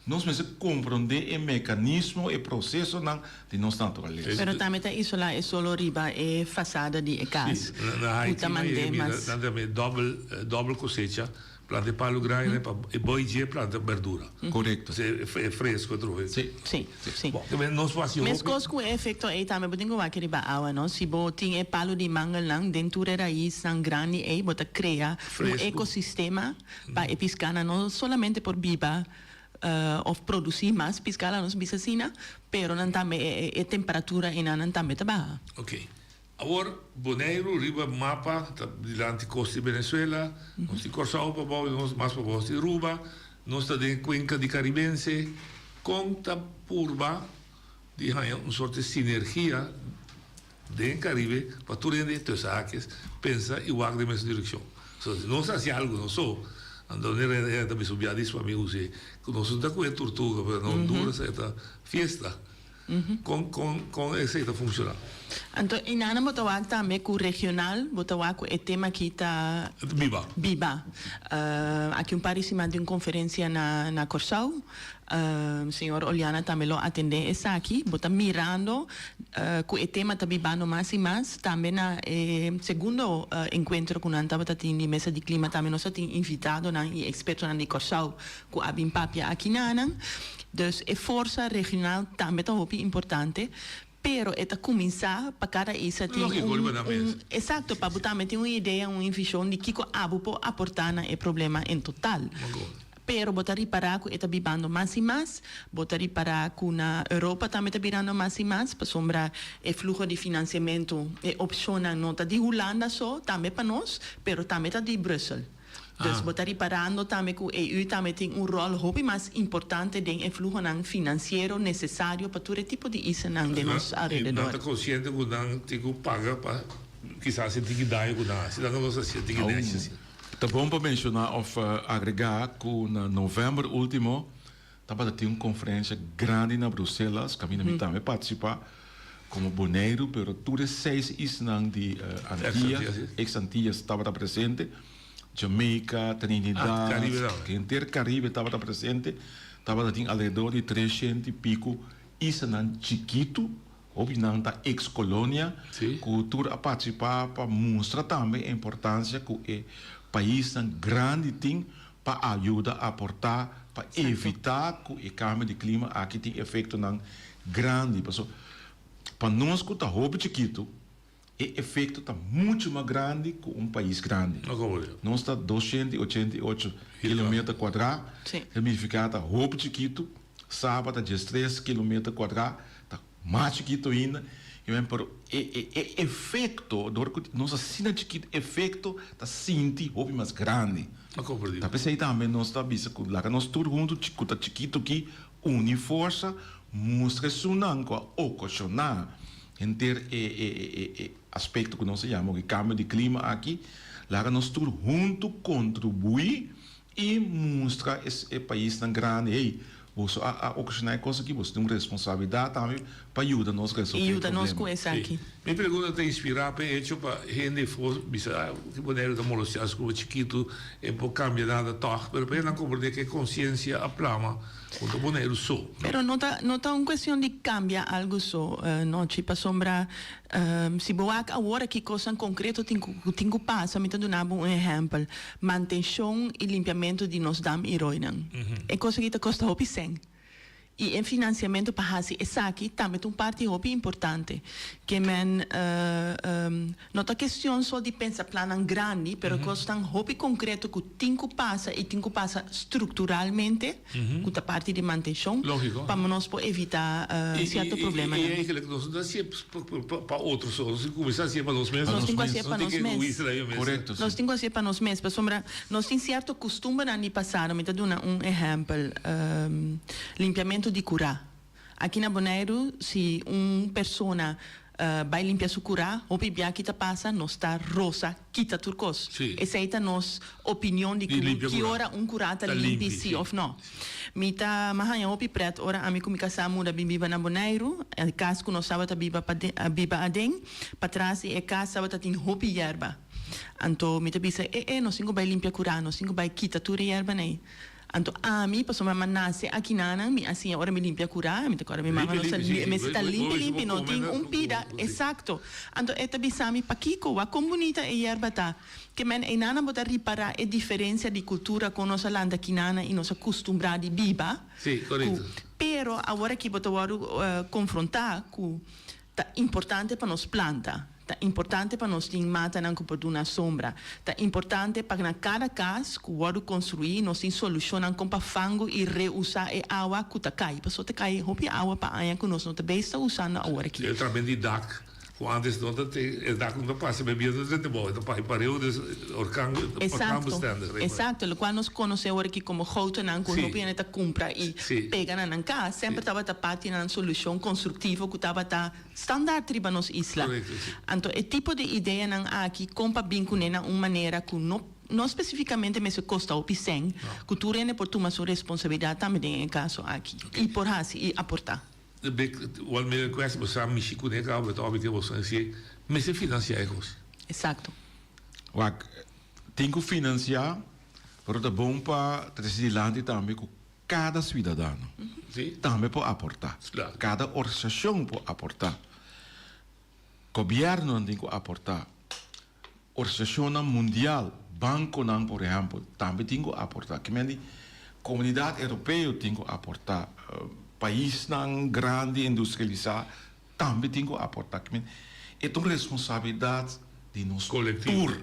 Nós precisamos compreender o mecanismo e processo de nossa natureza. Pero também tá isso lá é só riba é fachada de casa. Na Haiti também double cosecha. Planta palo grande e boi dia planta verdura. Correto. É fresco outro. Sim. Bom, também nós fazemos. Mas coisa que é efeito aí também pode encontrar que riba água, não? Se botin é palo de manga lang dentro da raiz sang grande aí bota cria um ecossistema para episcana não somente por biba of produzir mais piscala nos bisacina, pero não também é temperatura e não também tá baixa. Ok. Agora, Bonaire, riba mapa, diante costa de Venezuela, nós de Corsal para baixo, nós mais para baixo de Ruba, nós está de Cuenca de Caribense, conta purba de uma sorte de sinergia de Caribe para tudo em todas as pensa e o agro nessa direção. Nós fazemos algo, não só. Andando também subia disso para mim, que nós não está com a tortuga, mas não dura essa festa. con ese funcionar. Então, em Ana Botawak também com regional, Botawak é tema que está Biba. Aqui participante de uma conferência na Corsau. Senhor Oliana também lo atende essa aqui, bota mirando com o tema tá bibando mais e mais. Também na segundo encontro com a tabata de mesa de clima também nós temos invitado na experto na Corsau com a bimpapia aqui na Ana. Dus a força regional também é importante. Pero esta começar para cada isa tem exato para botar tem uma ideia, uma visão de que o abo pode aportar na problema em total. Pero botar reparar com esta bibando mais e mais, botar reparar com na Europa também está virando mais e mais, para sombra o fluxo de financiamento é opção na nota de Holanda só, também para nós, pero também está de Brussel. Dus botar reparando também que o EU também tem rol hobby mais importante em fluxo financeiro necessário para todo tipo de isso de nosso alrededor. Não está consciente que não tem que pagar para quizás se tem que dar com nada, se não se tem que dar. Tá bom para mencionar ou agregar que no novembro último estava tendo uma conferência grande na Bruxelas, que a mim também participar como boneiro, pero todos 6 islas de Antillas, ex-Antillas estava presente. Jamaica, Trinidad, que inteiro Caribe estava presente, estava tendo alrededor de 300 e pico islas chiquito, obviamente ex-colônia, cultura a participar para mostrar também a importância que o país grande tem para ajudar a aportar, para evitar que o câmbio de clima aqui tem efeito grande. Para nós que está hobby chiquito, o efeito está muito mais grande que país grande. Nós está 288 km quadrados, significa que roupa chiquito, sábado de 13 km quadrados, está mais chiquito ainda. Pero efeito, nós assina chiquito, efeito está sentindo roupa mais grande. Está pensando também nós está vendo que lá nós tudo junto chiquito que une força, mostra sunang com ocasionar ter aspecto que nós chamamos de câmbio de clima aqui, lá nós tudo junto contribui e mostra esse país tão grande. Você ocasionar coisa que você tem uma responsabilidade também para ajudar nós a resolver. Ajuda nós com essa aqui. Minha pergunta é inspirar para hecho para gente for que poder da molostia com chiquito e por cambiar nada toque, pero para não compreender que consciência a plama quando boneiro só. Pero não tá uma questão de cambiar algo só, não tipo sombra se boa agora que coisa concreta tem que passar, me dando um exemplo, manutenção e limpiamento de nos dam e roinan. É coisa que custa hopi sem. E em financiamento para fazer isso aqui também é uma parte muito importante que não é questão só de pensar plano grande, mas questão muito concreto que tem que passar e tem que passar estruturalmente com a parte de manutenção para nós evitar certo problema. E é que nós não é para outros, nós começar a ser para nós mesmos. Nós temos que ser para nós mesmos. Correto. Nós temos que ser para nós mesmos. Nós temos certo costume no passado, me dou exemplo, limpiamento de curar. Aqui na Bonaire, se uma pessoa vai limpar seu curar, o bebê que passa, não está rosa, quita turcos. Essa é a nossa opinião de que hora curar está limpo, sim ou não. Mita mahanya opi pret ora ami kumikasa muda bibiba na Bonaire, a casa que nós sábado biba adem, para trás e casa sábado tem hopi yerba. Então, mita bisa nós cinco vai limpar curar, nós cinco vai quita tura yerba nei. Anto ami paso mama nase aqui nana mi assim agora me limpia curar me agora me mama nossa me está limpo não tem pida exacto anto eta bisami pakiko wa com bonita e erba tá que men e nana botar reparar a diferença de cultura com nossa landa aqui nana e nossa costumbre de biba correto pero agora que botar confrontar com tá importante para nos planta. Tá importante para nós ter mata não por uma sombra. Tá importante para na cada casa que o construir nós tem solução com para fango e reusar a água que tá cai. Para só te cai hopi água para aí que nós não também está usando agora aqui. Eu também de DAC. Antes não tem DAC não passa bebida dentro bom. Então para pareu des orcango Exato, o qual nós conhecemos aqui como houten não com hopi neta compra e pega na casa. Sempre estava tá parte na solução construtiva que estava tá standaard para nos isla. Então, o tipo de ideia não aqui compa bem com uma maneira que não especificamente me se costa o piseng, cultura é por tomar sua responsabilidade também em caso aqui e por assim e aportar. de big wel meer kwestie bestaan Michiku ne ka beto abi que você se me se financiar coisa. Exacto. Wak tenho financiar para o bom para presidente também com cada cidadão. Também pode aportar. Claro. Cada organização pode aportar. Governo tem que aportar. Organização mundial, banco não, por exemplo, também tem que aportar. Que me comunidade europeia tem que aportar. País não grande industrializado também tem que aportar. Que me é uma responsabilidade de nós coletivo.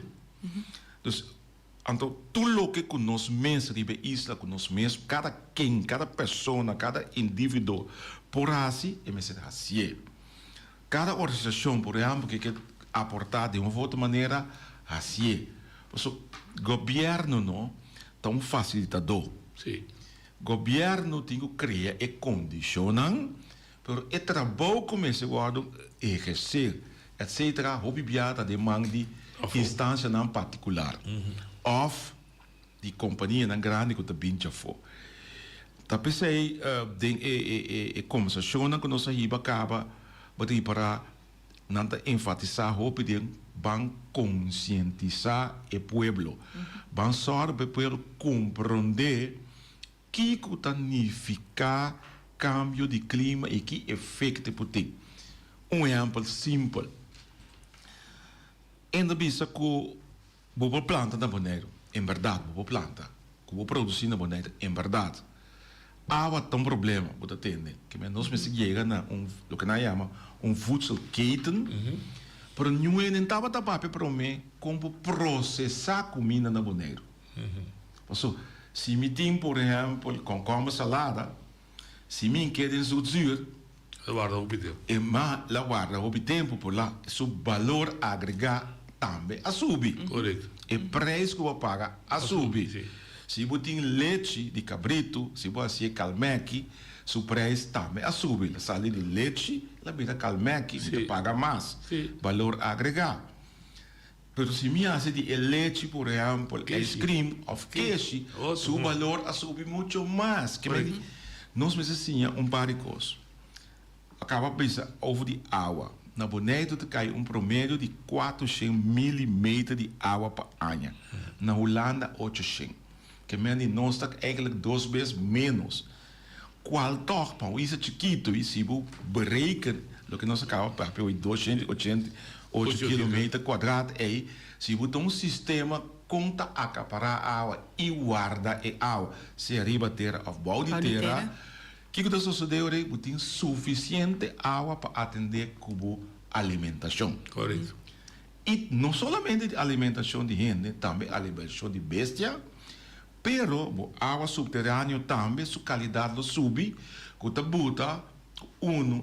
Então, tudo o que nós mesmos de isla, com nós mesmos, cada quem, cada pessoa, cada indivíduo, por assim, é assim. Cada organização, por exemplo, que quer aportar de uma outra maneira, assim. O governo não é um facilitador. Sim. O governo tem que criar e condicionar, mas o trabalho começa a exercer, etc., a demanda de instância não particular. Of die companhia na grande que também já foi. Tapi sei a conversação que nós aí acaba para nanta enfatizar o pedir ban conscientizar o pueblo, ban só para o pueblo compreender que significa cambio de clima e que efeito pode ter. Exemplo simples. Ainda bisa que boa planta na boneiro, em verdade, boa planta, que vou produzir na boneiro, em verdade. Há um problema, você entende? Que nós me chega na o que nós chama voedselketen, para não estava tapado para mim como processar comida na boneiro. Se me tem, por exemplo, com salada, se me quer em zuur, guarda o tempo. E ma la guarda o tempo por lá, o valor agregado também a subir. Correto. E preço que eu paga a subir. Se você tem leite de cabrito, se você calmeque, o preço também a subir. A saída de leite, a vida calmeque, você paga mais. Valor agregado. Mas se me hace de leite, por exemplo, ice cream of queijo, o valor a subir muito mais. Nós precisamos par de coisas. Acaba pensando over de água. Na Bonaire cai promédio de 400 milímetros de água por ano. Na Holanda, 800. Que menos nós está eigenlijk 2 vezes menos. Qual toch, para isso é chiquito, e se você berekent, o que nós acabamos para 288 km quadrados, é se você tem sistema conta acaparar água e guarda a água, se arriba terra ou balde terra, o que está sucedendo é que tem suficiente água para atender como alimentação. Correto. E não somente alimentação de gente, também alimentação de bestia, pero a água subterrânea também, sua qualidade sube, que está bota,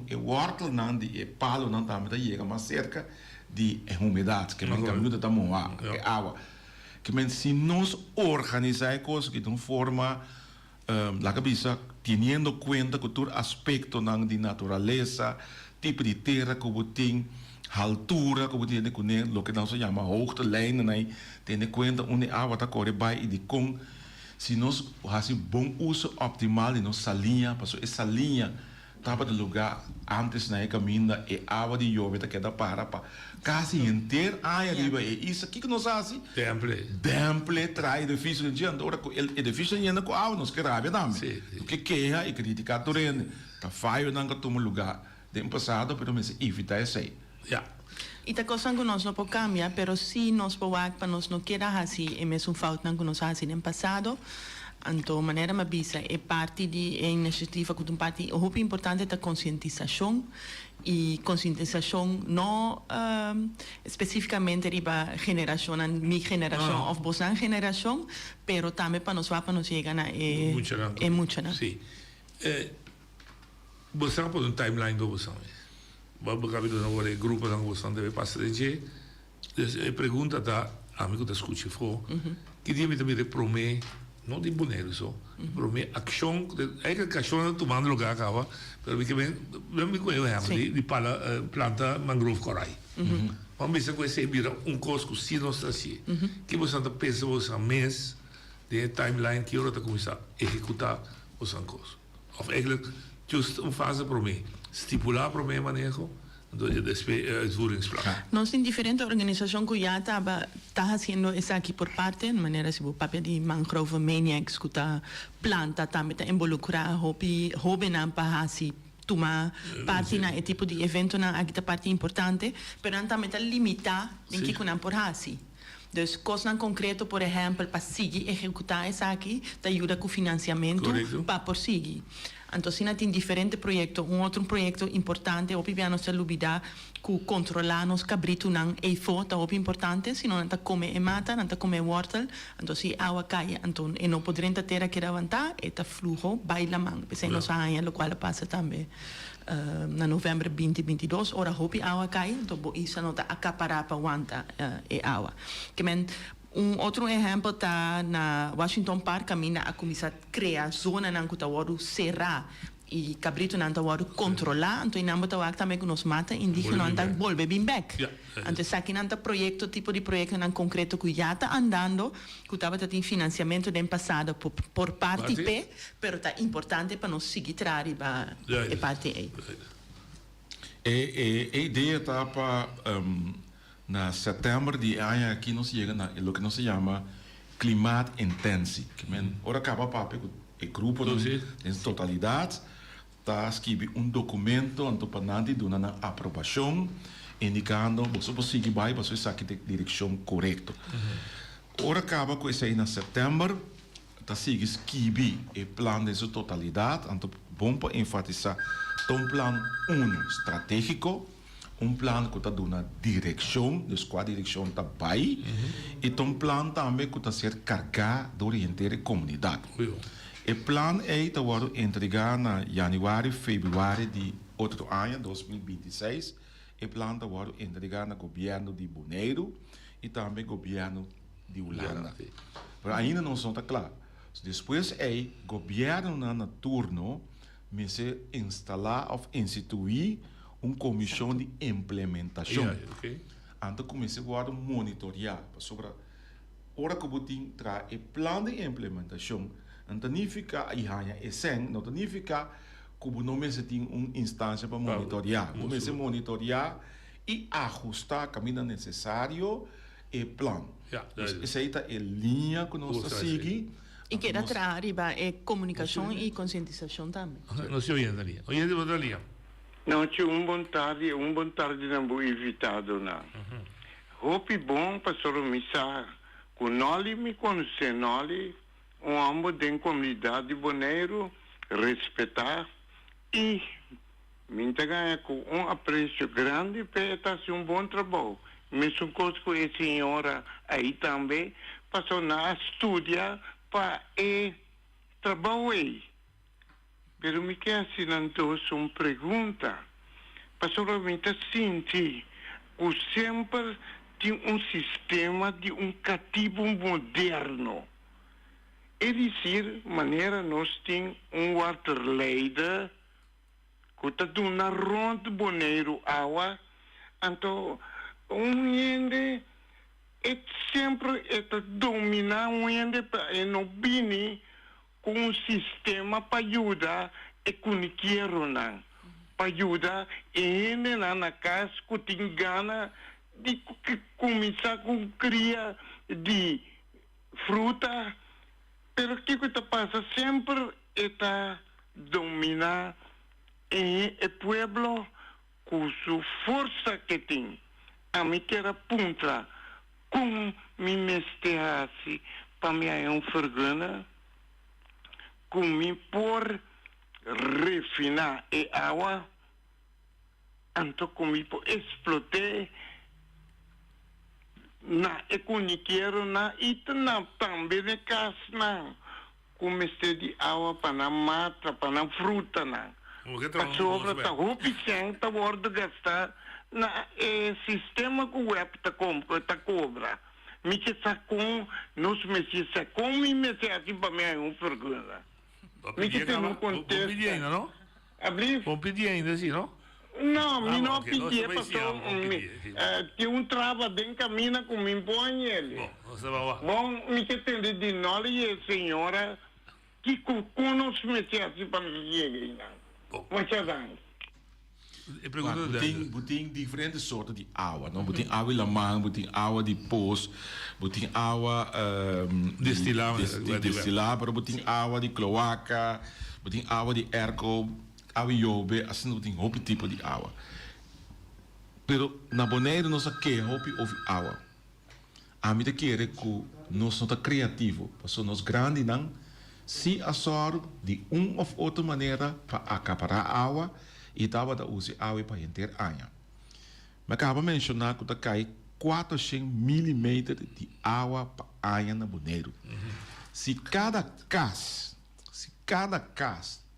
e o hortel não, e palo não também, chega mais cerca de umidade, que não caminho da água. Que se nós organizar coisas que de uma forma, la cabeça, tendo conta que todo aspecto de natureza, tipo de terra que você tem, altura que você tem com o que nós chamamos hoogtelijn, tendo conta onde a água está correndo e de com, se nós fazemos bom uso optimal de nossa linha, porque essa linha estava no lugar antes na caminho e a água de chuva queda para quase inteira área arriba e isso aqui que nós fazemos temple trai edifício de anda ora o edifício ainda com água nós queremos também porque queja e criticar durante tá falho não que toma lugar de passado pero mas evitar isso aí e a coisa que nós não podemos cambiar pero se nós podemos para nós não queira assim é mesmo falta que nós fazemos no passado. Então, maneira mais bisa é parte de iniciativa que parte o muito importante é a conscientização e conscientização não especificamente riba geração minha geração ou vossa geração, pero também para nós chegar na é muito não. Sim. Você pode um timeline do você. Vamos caber no agora grupo não você deve passar de a pergunta da amigo da escute foi que dia me também promete não de boneiro só, para mim ação é que a ação tomando lugar acaba, para mim que vem de planta mangrove corai. Vamos ver se você vira cosco se nós assim, que você não pensa você mês de timeline que hora está começar a executar os cosco. Of eigenlijk just fase para mim, estipular para o manejo do uitvoeringsplan. Nós em diferente organização que já está fazendo isso aqui por parte, de maneira se o papel de mangrove maniacs que está planta também está involucrar hobby não para assim tomar parte na tipo de evento na aqui parte importante, mas também está limitar em que não por assim. Dus coisas concreto, por exemplo, para seguir executar isso aqui, te ajuda com o financiamento para prosseguir. Então, se tem diferentes projetos, outro projeto importante, obviamente, nós temos que controlar nos cabritos não é forte, é importante, se não come e mata, não come wortel, então se a água cai, então e não podemos ter aqui levantar, e tá flujo, baila man, pensei nós aí, o qual passa também. Na novembro 2022, ora hopi água cai, então isso não está acaparar para aguentar e água. Que outro exemplo está na Washington Park, caminha a começar a criar zona na que está serrar e cabrito não está controlar, então não está também que nos mata indígena não está volver bem back. Então aqui não está projeto tipo de projeto não concreto que já está andando, que estava tendo financiamento do passado por parte P, mas está importante para nós seguir trás para a parte A. A ideia está para na setembro de ano aqui nós chega na o que nós se chama Climate Intensive. Ora acaba para o grupo em totalidade está escrever documento para dar uma aprovação indicando você consegue vai você sabe a direção correta. Ora acaba com isso aí na setembro está sigue escrever o plano de totalidade então bom para enfatizar plano estratégico plano que está dando uma direção, qual direção está vai, e plano também que está ser carregado de orientar a comunidade. O plano está entregado na janeiro, fevereiro de outro ano, 2026. O plano está entregado no governo de Bonaire e também no governo de Holanda. Mas ainda não está claro. Depois o governo no turno se instalar ou instituir comissão de implementação. Então comecei a monitorar sobre a hora que eu tenho o plano de implementação. Não significa não significa que eu não tenho uma instância para monitorar. Comecei a monitorar e ajustar o caminho necessário e plano. Essa é a linha que nós seguimos. E que era é comunicação e conscientização também. Não se ouvindo ali. Ouvindo outra linha. Não, tinha bom tarde não vou evitado não. Hope bom para soromissar com nós me conhecer nós amo de comunidade de Bonaire respeitar e me ganha com apreço grande para fazer bom trabalho. Mesmo coisa que a senhora aí também passou na estudar para trabalhar. Pero me quer assinando uma pergunta. Pastoralmente senti que sempre tem sistema de cativo moderno. É dizer, maneira nós temos waterleider que está dando na ronda Bonaire água. Então, gente é sempre dominar gente para não vir com sistema para ajudar e comunicar para ajudar e na casa que tem gana de começar com cria de fruta, pero que passa sempre está dominar o pueblo com sua força que tem. A mim que era punta com me mesteasse para me vergonha comi por refinar a água, então comi por explotar na economiqueiro na itna também na casa na comecei de água para na mata para na fruta na a sobra tá roupa sem tá bordo gastar na sistema que o web tá cobra me que com nos meses com me meses assim para mim vergonha. Mi che tem contexto. Pedi ainda, não? Abri? Vou pedir ainda, assim, não? Não, me não pedi, passou. Tem trava dentro caminho com me põe ele. Bom, você vai lá. Bom, me que tem de nós e senhora que conosco me assim para me chegar. Muitas vezes. Buting diferentes soorten de água, não? Buting água lamang, buting água de poço, buting água destilada, buting água de cloaca, buting água de erco, água yobe, assim buting hopi tipo de água. Pero na Bonaire nós aqui hopi of água. A mim te quer que nós não tá criativo, porque nós grande não se assor de of outra maneira para acaparar água e tava da use água para enter anha. Mas acaba mencionar que cai 400 mm de água para anha na Bonaire. Se cada casa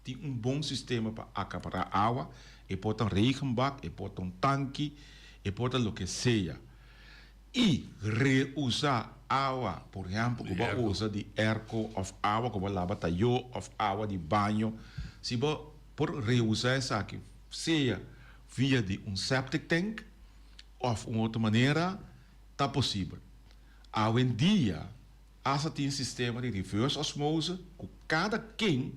tem bom sistema para acaparar água, e pode regenbak, e pode tanque, e pode o que seja. E reusar água, por exemplo, como usa de erco of água, como lava tayo of água de banho. Se você por reusar isso aqui, seja via de septic tank ou uma outra maneira, está possível. Hoje em dia, essa tem um sistema de reverse osmose, que cada quem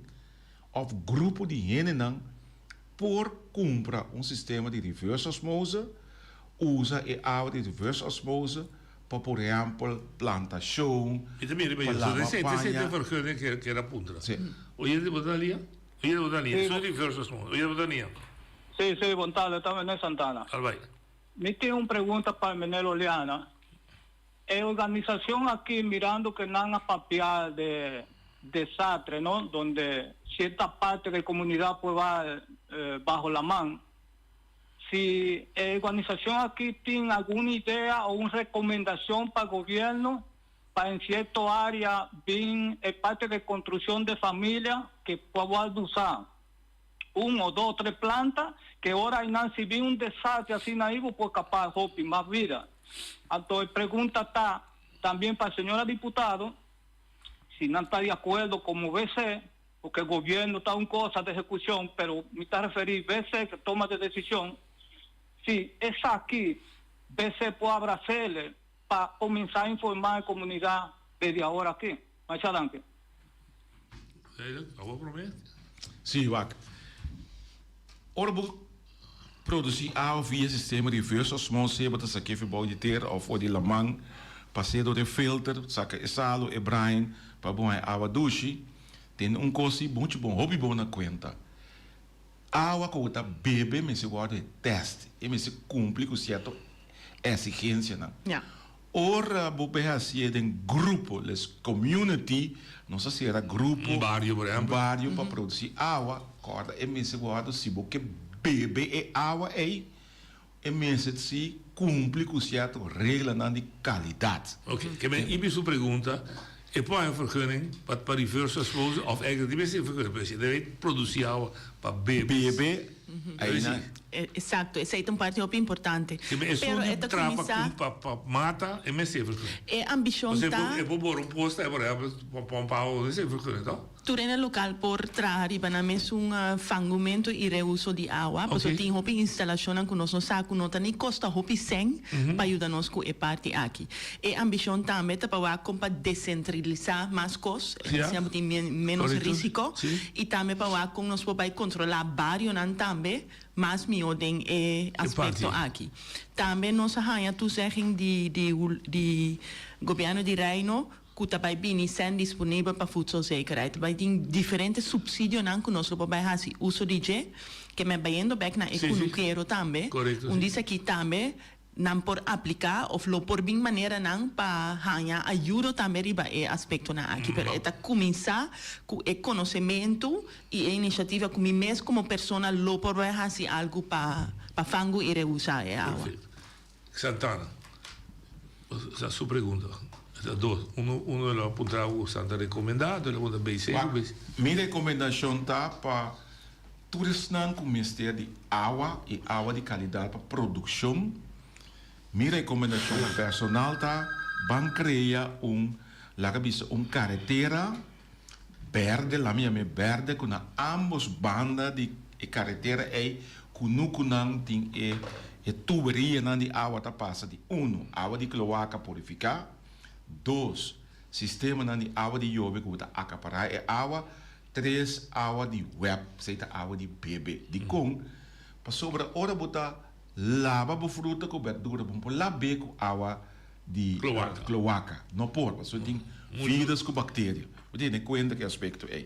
of grupo de gente por comprar sistema de reverse osmose, usa a água de reverse osmose para, por exemplo, plantação. E também, essa vergunning que era punta. Oye, de Botalia? Oye, de Botalia. Soy reverse osmose. Oye, de Botalia. Sí, Bontale, estamos en Santana. Me tengo una pregunta para Menelo Oleana. La organización aquí mirando que no han papial de desastre, ¿no? Donde cierta parte de la comunidad pues va bajo la mano. Si la organización aquí tiene alguna idea o una recomendación para el gobierno, para en ciertas áreas, bien parte de construcción de familia, que pueda usar 1, 2, 3 plantas, que ahora si viene un desastre así naivo, pues capaz de más vida. Entonces, pregunta está también para el señor diputado, si no está de acuerdo como BC, porque el gobierno está en cosas de ejecución, pero me está referido BC que toma de decisión, si es aquí, BC puede abrazarle para comenzar a informar a la comunidad desde ahora aquí. Más adelante. Sim, Wack. Ora, produzir água via sistema de reverse osmose, para se que for de ter ou for de lamang, passar door de filter, saca salo e brain, para bom água douche, tem coisa muito bom, hobby bom na conta. Água que você bebe, mas se guarda teste, e mas se cumpre com certa exigência, não? Ora, você assim em grupo, les community, não sei se era grupo, barrio, por exemplo, para produzir água, corda, e mas se guarda se você bebe e água e mas se cumpre com certa regra de qualidade. Ok, que me ibi sua pergunta. E poi een vergunning para reverse osmose, of eigenlijk die beste vergunning, je weet, produzir água para beber. Exacto, essa é uma parte muito importante. Pero esta começar para mata é mais sempre. É ambição tá. É por um posto, é por exemplo, para um pau, é sempre então. Turena local por trazer para nós fangumento e reuso de água, porque tem uma instalação que nós não saco não tem custa hopi sem para ajudar nós com a parte aqui. É ambição também para descentralizar mais coisas, assim tem menos risco e também para com nós para controlar vários também, mas meu tem aspecto aqui. Também nós arranha tu zeggen de governo de Reino que também bem são disponíveis para voedselzekerheid. Wij tem diferentes subsídios que nós podemos fazer uso de que me vendo back na economia também. Onde isso aqui também não por aplicar ou lo por bem maneira não para ganhar ajuda também riba é aspecto na aqui. Pero é começar com o conhecimento e a iniciativa que me mesmo como pessoa lo por fazer algo para fango e reusar a água. Santana, essa é a sua pergunta. Uno de los apuntados está recomendado, el otro BC. Mi recomendación está para turismo com o Ministério de Água e água de qualidade para produção. Mi recomendação para personal está para criar carretera verde, la minha verde, com ambos bandas de carretera e com nukunang tem tuberia de água tá passa de água de cloaca purificar. 2, sistema de água de yobe que está acaparar é água. 3, água de web, seita água de bebê. De com, para sobre ora bota lava bo fruta com verdura bom por lá be com água de cloaca não por porque tem vírus com bactéria você tem conta que aspecto é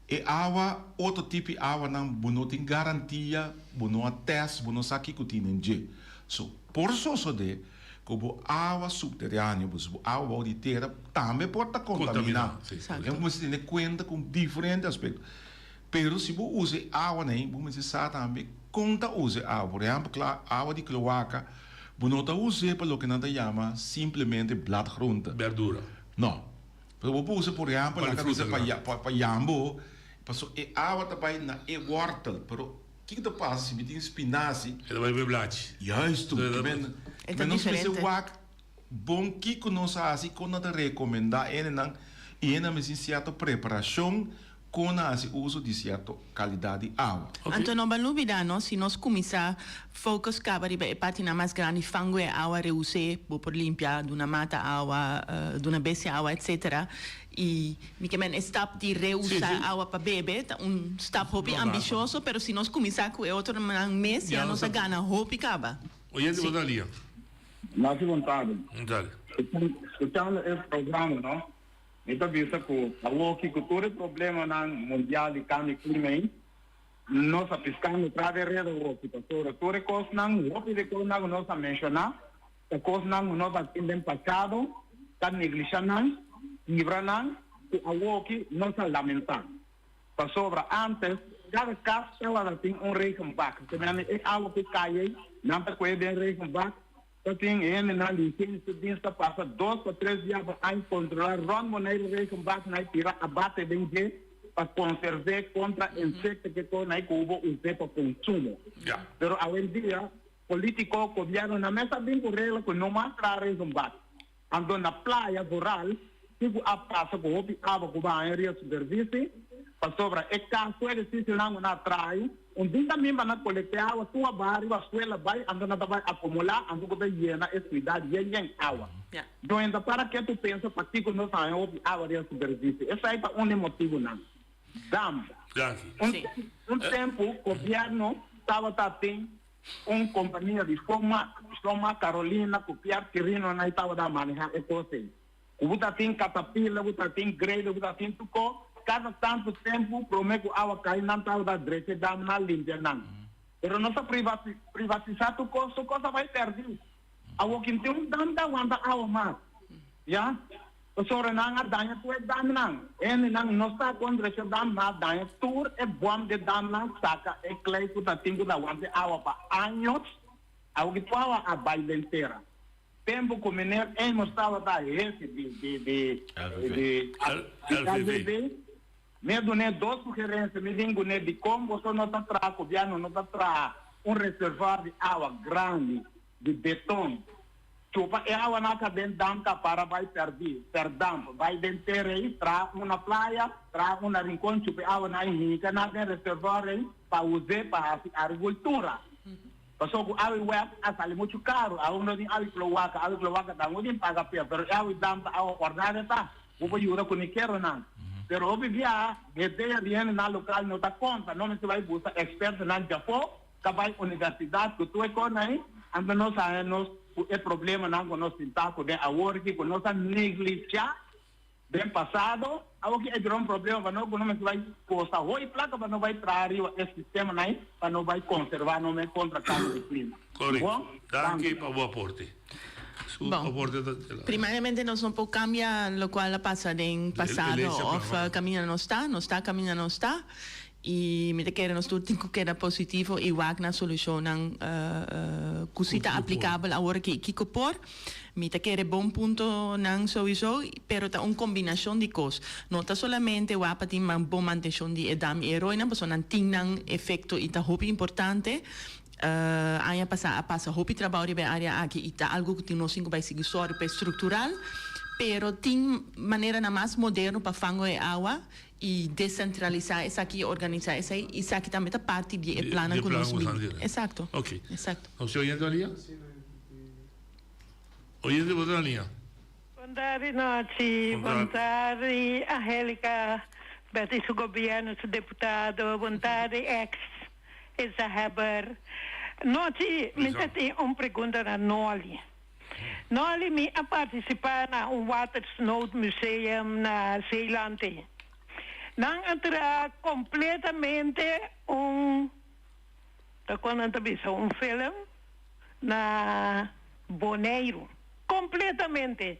e água outro tipo de água não bono tem garantia bono teste bono saque que tem em so por so de como água subterrânea como água de terra também pode estar contaminada então você tem conta com diferentes aspectos pero se você usa água nem você sabe também conta usa água por exemplo água de cloaca você não usa para o que nós chamamos simplesmente bladgroente verdura não você usa por exemplo para jambo passou e água também na e wortel pero o que que passa se me tem espinafre ele vai ver blate justo mas não se precisa wak bom que nós assim quando nós recomendar e na certa preparação com o uso de certa qualidade de água. Então, não vai dúvida, se nós começar a focar a parte mais grande, fango é água reuse, por limpar, de uma mata água, de uma bestia água, etc. E, step de reusar água para beber, step hopi ambicioso, mas se nós começar com outro mês, já nós ganha hopi acaba. Oye, de Bodalia. Não se vontade. Escutando esse programa, não? Então, visto que o todo o problema mundial de cambio climático, nós pescamos para ver o que todo o coisa não, o que nós mencionamos, a coisa não nós atendemos passado, a negligência não, livra não, o que nós lamentamos. Para sobre antes, cada caso ela tem reichenbach, também é algo que cai, não para coeder reichenbach. Tem na licença de passa 2 a 3 dias para controlar ron maneira reichenbach na tirar abate bem para conservar contra insectos que estão na cubo usar para consumo. Pero hoje em dia político governo na mesa bem correla que não mais traz reichenbach. Ando na praia rural, tipo a passa com o água com a área de superfície, para sobre é caso ele se não na trai. Dia também vai coletar água, tua barriga, a escola vai, andando vai acumular, andando vai llenar essa cidade, em água. Então, ainda para que tu pensa, para que nós temos água de superfície, esse aí é um motivo, não. Dam. Tempo, o governo estava tendo uma companhia de forma Carolina, que o Pierre Quirino não estava a manejar, é coisa. O Buta tem Caterpillar, o Buta tem Grade, o Buta tem Tuco, cada tanto tempo promete a água cair na tal da direita da na limpa não. Pero nossa privatizar tu coisa vai perder. A água que tem tanta água mais, já? O senhor não a danha tu é dam não. Ele não está contra esse dam na danha tur é bom de dam não saca é clay que tá tendo da água para anos. A água que tu a baile inteira. Tempo que o menino mostrava da esse de medo né duas sugerências me digo né de como você não está traz o governo não está traz reservatório de água grande de betão chupa é água na cadente damca para vai perder perdão vai dentro aí traz uma praia traz uma rincão chupa água na rica na reservatório para usar para a agricultura passou com água web asal muito caro água não tem água cloaca dá muito paga pia pero água damca água ornada tá vou ajudar com niqueiro não. Pero hoje dia, ideia viene na local não dá conta, não se vai buscar expertos na Japão, que vai universidade, que tu é com aí, anda nós é problema não com nós tentar com a work, com nós negligência, bem passado, algo que é um problema para nós, não se vai postar hoje placa para não vai trazer esse sistema aí, para não vai conservar, não vai contra cambio de clima. Correto. Danke para o aporte. Primariamente nós não podemos cambiar o qual passa em passado ou caminha não está caminha não está e me quer nós tudo tem que era positivo e wag na solução cosita aplicável agora que por me quer bom ponto não sowieso pero tá uma combinação de coisas não tá somente o apati uma boa manutenção de edam e heroína mas não tem efeito e tá muito importante aya passa hopi trabalho be área aqui e tá algo que nós cinco vai seguir só para estrutural pero tem maneira na mais moderno para fango e água e descentralizar essa aqui organizar essa e isso aqui também tá parte de plano que nós exato ok exato não se oyendo ali oyendo outra linha bom tarde noite bom tarde Angélica Beatriz governo deputado bom tarde essa haber. Noti, me tem uma pergunta na Noli. Noli me a participar na Water Snow Museum na Zeeland. Não entra completamente um filme na Bonaire. Completamente.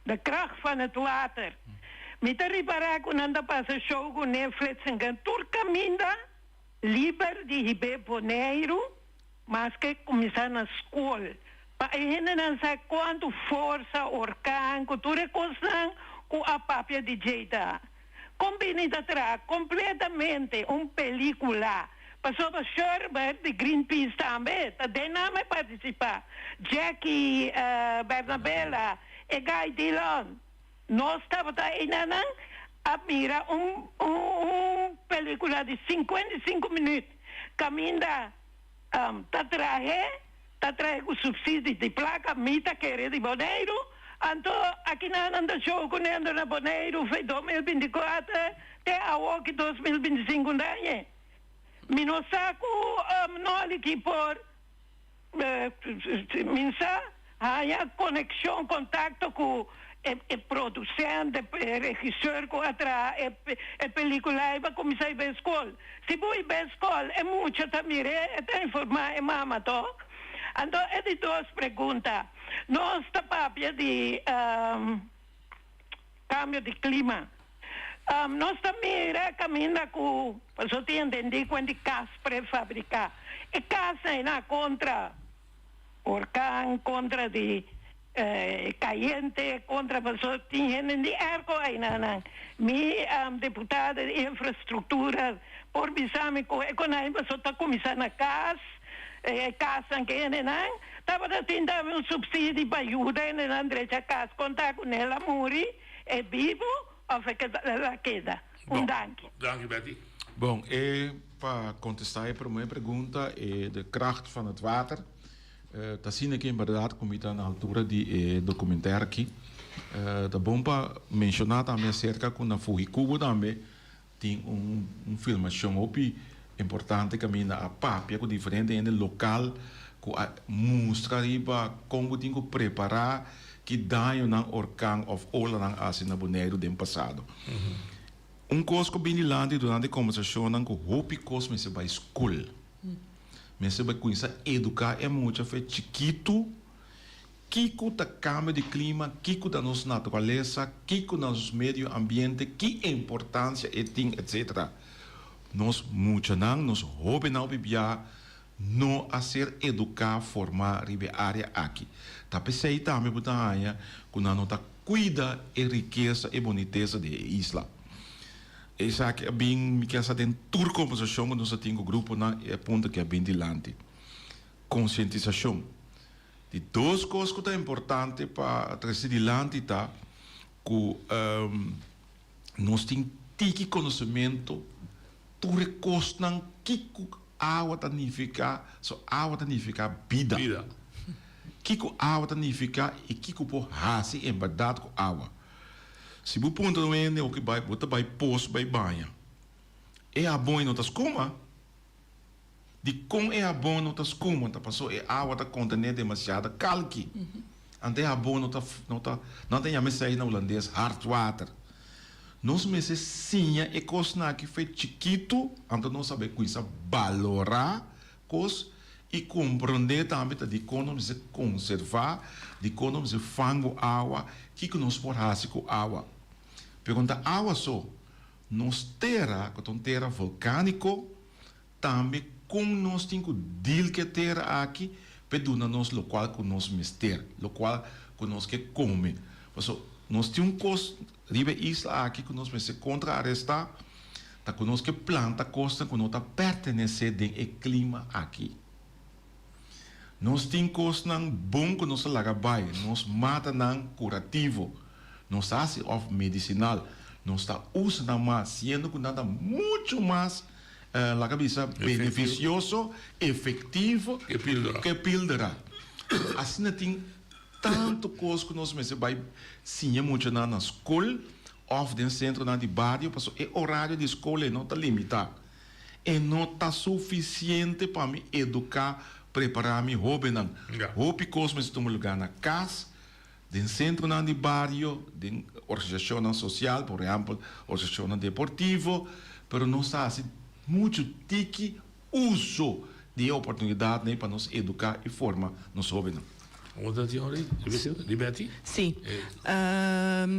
De kracht van het water. Met de reparar con anda passa show com Netflix en turca minda lieber die hibe Bonaire, mas que começar na escola. Pa ainda não sabe quanto força orcan, cultura coisa com a papia de jeita. Combinida tra completamente película. Passou para Sherbert de Greenpeace também. Também não me participar. Jackie Bernabella e Guy Dillon. Nós estávamos ainda a mirar película de 55 minutos. Caminda tá traje com subsídio de placa, mita querer de Bonaire. Então, aqui na anda show com ando na Bonaire, foi 2024, até a OC 2025 daí. Minosaco não aqui por minsa há conexão, contato com o producente, regisseur com a película e vai começar a ir à escola. Se vou ir à escola, é muito também, é informar a mamãe, então, é de duas perguntas. Nós estamos de cambio de clima. Nós também caminhamos com, eu te entendi quando casa pré-fabricar. E casa é contra orcão, contra de caliente, contra pessoas que têm de ergo ainda. Minha deputada de infraestrutura, por bisame, quando a pessoa está começando a casa que ainda não, estava tentando subsídio para ajudar na direita casa, contar com ela, morrer, é vivo, of ela queda. Dank. Dank, Betty. Bom, para contestar a primeira pergunta, de kracht van het water. Dat zie ik inderdaad, kom je aan de altura die documentaire aqui. Da bom para mencionar também acerca quando a Fuji Cubo também tem filmação opi importante que a papia com diferente em local com a mostra riba como tem que preparar que danho na orcão of ola na assim na Bonaire do passado. Coisa que bem lá durante a conversação não com hopi coisa mas se vai escola. Mas se vai conhecer educar é muito feito chiquito. Kiko da cambio de clima, kiko da nossa natureza, kiko da nosso meio ambiente, que importância tem, etc. Nós muito não, nós hobby não bibia, não a ser educar, formar, ribe área aqui. Tá pensei também por aí, quando nós tá cuida e riqueza e boniteza de isla. Isso aqui é bem, me quer saber tour conversação quando nós temos grupo na é ponto que é bem dilante, conscientização. De duas coisas que são importantes para trazer adiante, tá? Que nós temos conhecimento, tu recostas que a água significa, água significa vida. Que a água significa e que pode fazer em verdade com a água. Se você ponta no ende, o que vai, você vai poço, vai banha. É a boa e não tas como? De como é a boa não tas como, tá passou é água tá contendo demasiada calque. Ante a boa não tem a mensagem na holandês hard water. Nós meses sim é coisa que foi chiquito, então nós saber coisa valorar coisa e compreender também de como se conservar, de como se fango água, que nós por fazer com água. Pergunta água só, nós terra, com terra vulcânico, também como nós temos deal que terra aqui, peduna nós local que nós mister, local que nós que come. Nós temos coisa riba isla aqui que nós se contra-arrestar, tá que nós que planta costa que nós tá pertencer ao clima aqui. Nós temos coisa bom que nós lagabai, nós mata não curativo, nós faz of medicinal, nós está usando mais, sendo que nada muito mais la cabeça beneficioso, efetivo que píldora. Assim não tem tanto coisa que nós vai sim muito na escola, ou no centro na de bairro, porque o horário de escola não está limitado. e não está suficiente para me educar, preparar me hobby não. Hobby cosme se toma lugar na casa, do centro de barrio, de organização social, por exemplo, organização deportiva, mas não está assim muito tique uso de oportunidade né, para nos educar e formar nos jovens. Liberty? Sim.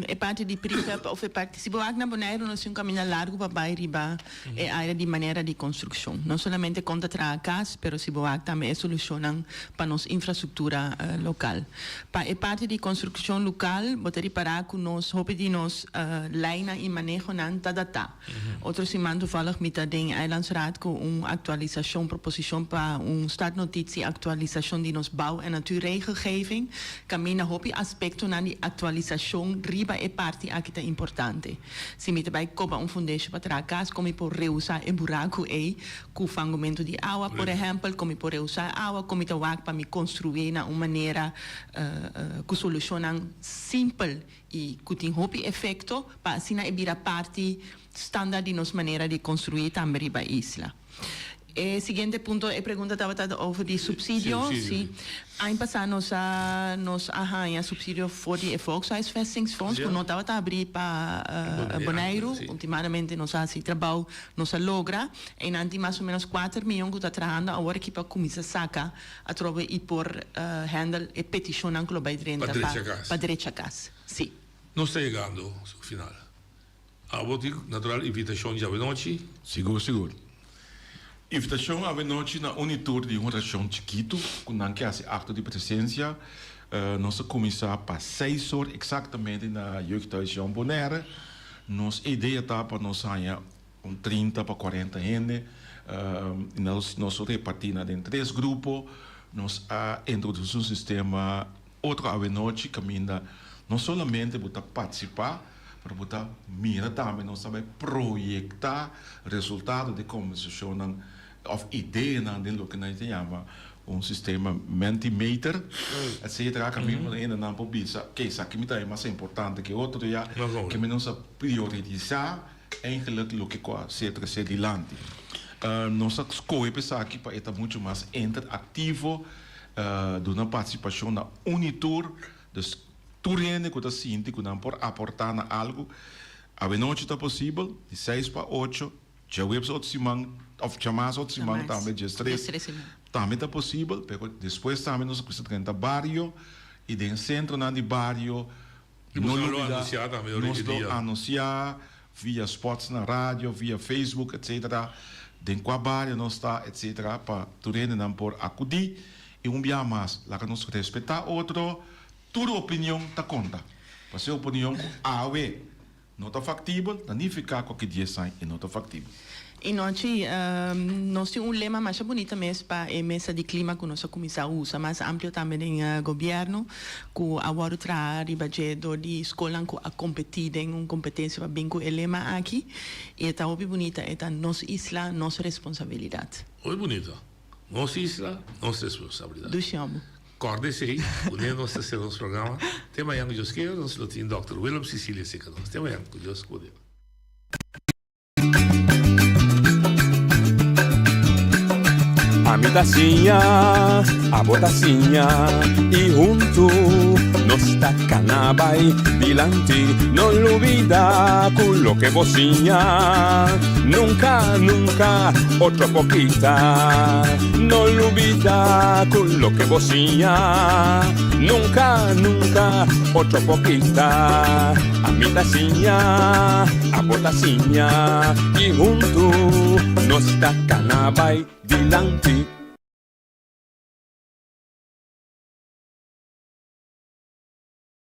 É parte de PRICAP, ou é parte, se você na Bonaire, nós temos um caminho largo para baixo riba, é a área de maneira de construção. Não somente contra a casa, mas se você também solucionam para nossa infraestrutura local. É parte de construção local, você reparar que nós, de nós, leina e manejo não tá data. Outro semana, toevallig met de Eilandsraad com uma atualização, proposição para start notitie, atualização de nos bouw- en natuurregelgeving. Camina hobby aspecto na die atualização riba é parte aqui tá importante. Se me vai coba foundation para trás, como por reusar e buraco com o fangamento de água, por exemplo, como por reusar água, como tá wak para me construir na uma maneira com solucionam simples e que tem hobby efeito para assim é vira parte standard de nossa maneira de construir também riba isla. O seguinte ponto é pergunta estava over de subsídio. Sim. Ano passado nós arranha subsídio voor de volkshuisvestingsfonds, que nós estava a abrir para Bonaire. Ultimamente nós assim trabalho nós logra e nanti mais ou menos 4 milhões que está trabalhando agora que para começar saca a trovar e por handle e petição que vai dentro para direita casa. Sim. Nós está chegando ao final. A botiga natural invitação de noite. Seguro. Invitação à noite na Unitur de uma região chiquito, com que hace acto de presença, nós começamos para 6 horas exatamente na Jeugdhuisje Bonaire. Nossa ideia está para nós ganhar 30 para 40 gente, nós repartimos em 3 grupos, nós introduzimos um sistema outro à noite, que não somente para participar, para botar mira também, nós também projetar resultado de conversação of ideia dentro do que nós chamamos sistema Mentimeter, etc. Que ainda não pode ser, que isso aqui é mais importante que outro, que nós priorizar eigenlijk o que se adiante. Nossa escolha pensar aqui para estar muito mais interativo, de uma participação na Unitur, turene que está sinto que não pode aportar na algo, a noite está possível, de 6 para 8, já webs outro semana, ou chamadas outro semana também, de 3, também está possível, depois também nós precisamos de barrio, e dentro do centro de barrio, nós anunciar via spots na rádio, via Facebook, etc. Dentro do barrio nós está, etc. Para turene não pode acudir, e dia mais, lá que nós respeitar outro, tua opinião está conta. Para ser opinião não está factível, não ficar qualquer dia sem e não está factível. E nós temos lema mais bonito mesmo para a mesa de clima que nós começamos a usar, mais amplo também no governo, que agora traz o de escola a competir em uma competência para bem com o lema aqui. E está muito bonita, é nossa isla, nossa responsabilidade. Muito bonita. Nossa isla, nossa responsabilidade. Do chamo. Acorde-se, unindo nosso programa. Tema yang Deus quer, nós temos Dr. Willem Cecília Seca. Tema yang Deus quer. A mi tacinha, a botacinha, e junto nos tacanabay, dilante, no lo olvida con lo que bocina. Nunca, nunca, otra poquita, no lo olvida con lo que bocina. Nunca, nunca, otra poquita, a mi tacinha, a botacinha, y junto nos tacanabay, dilante.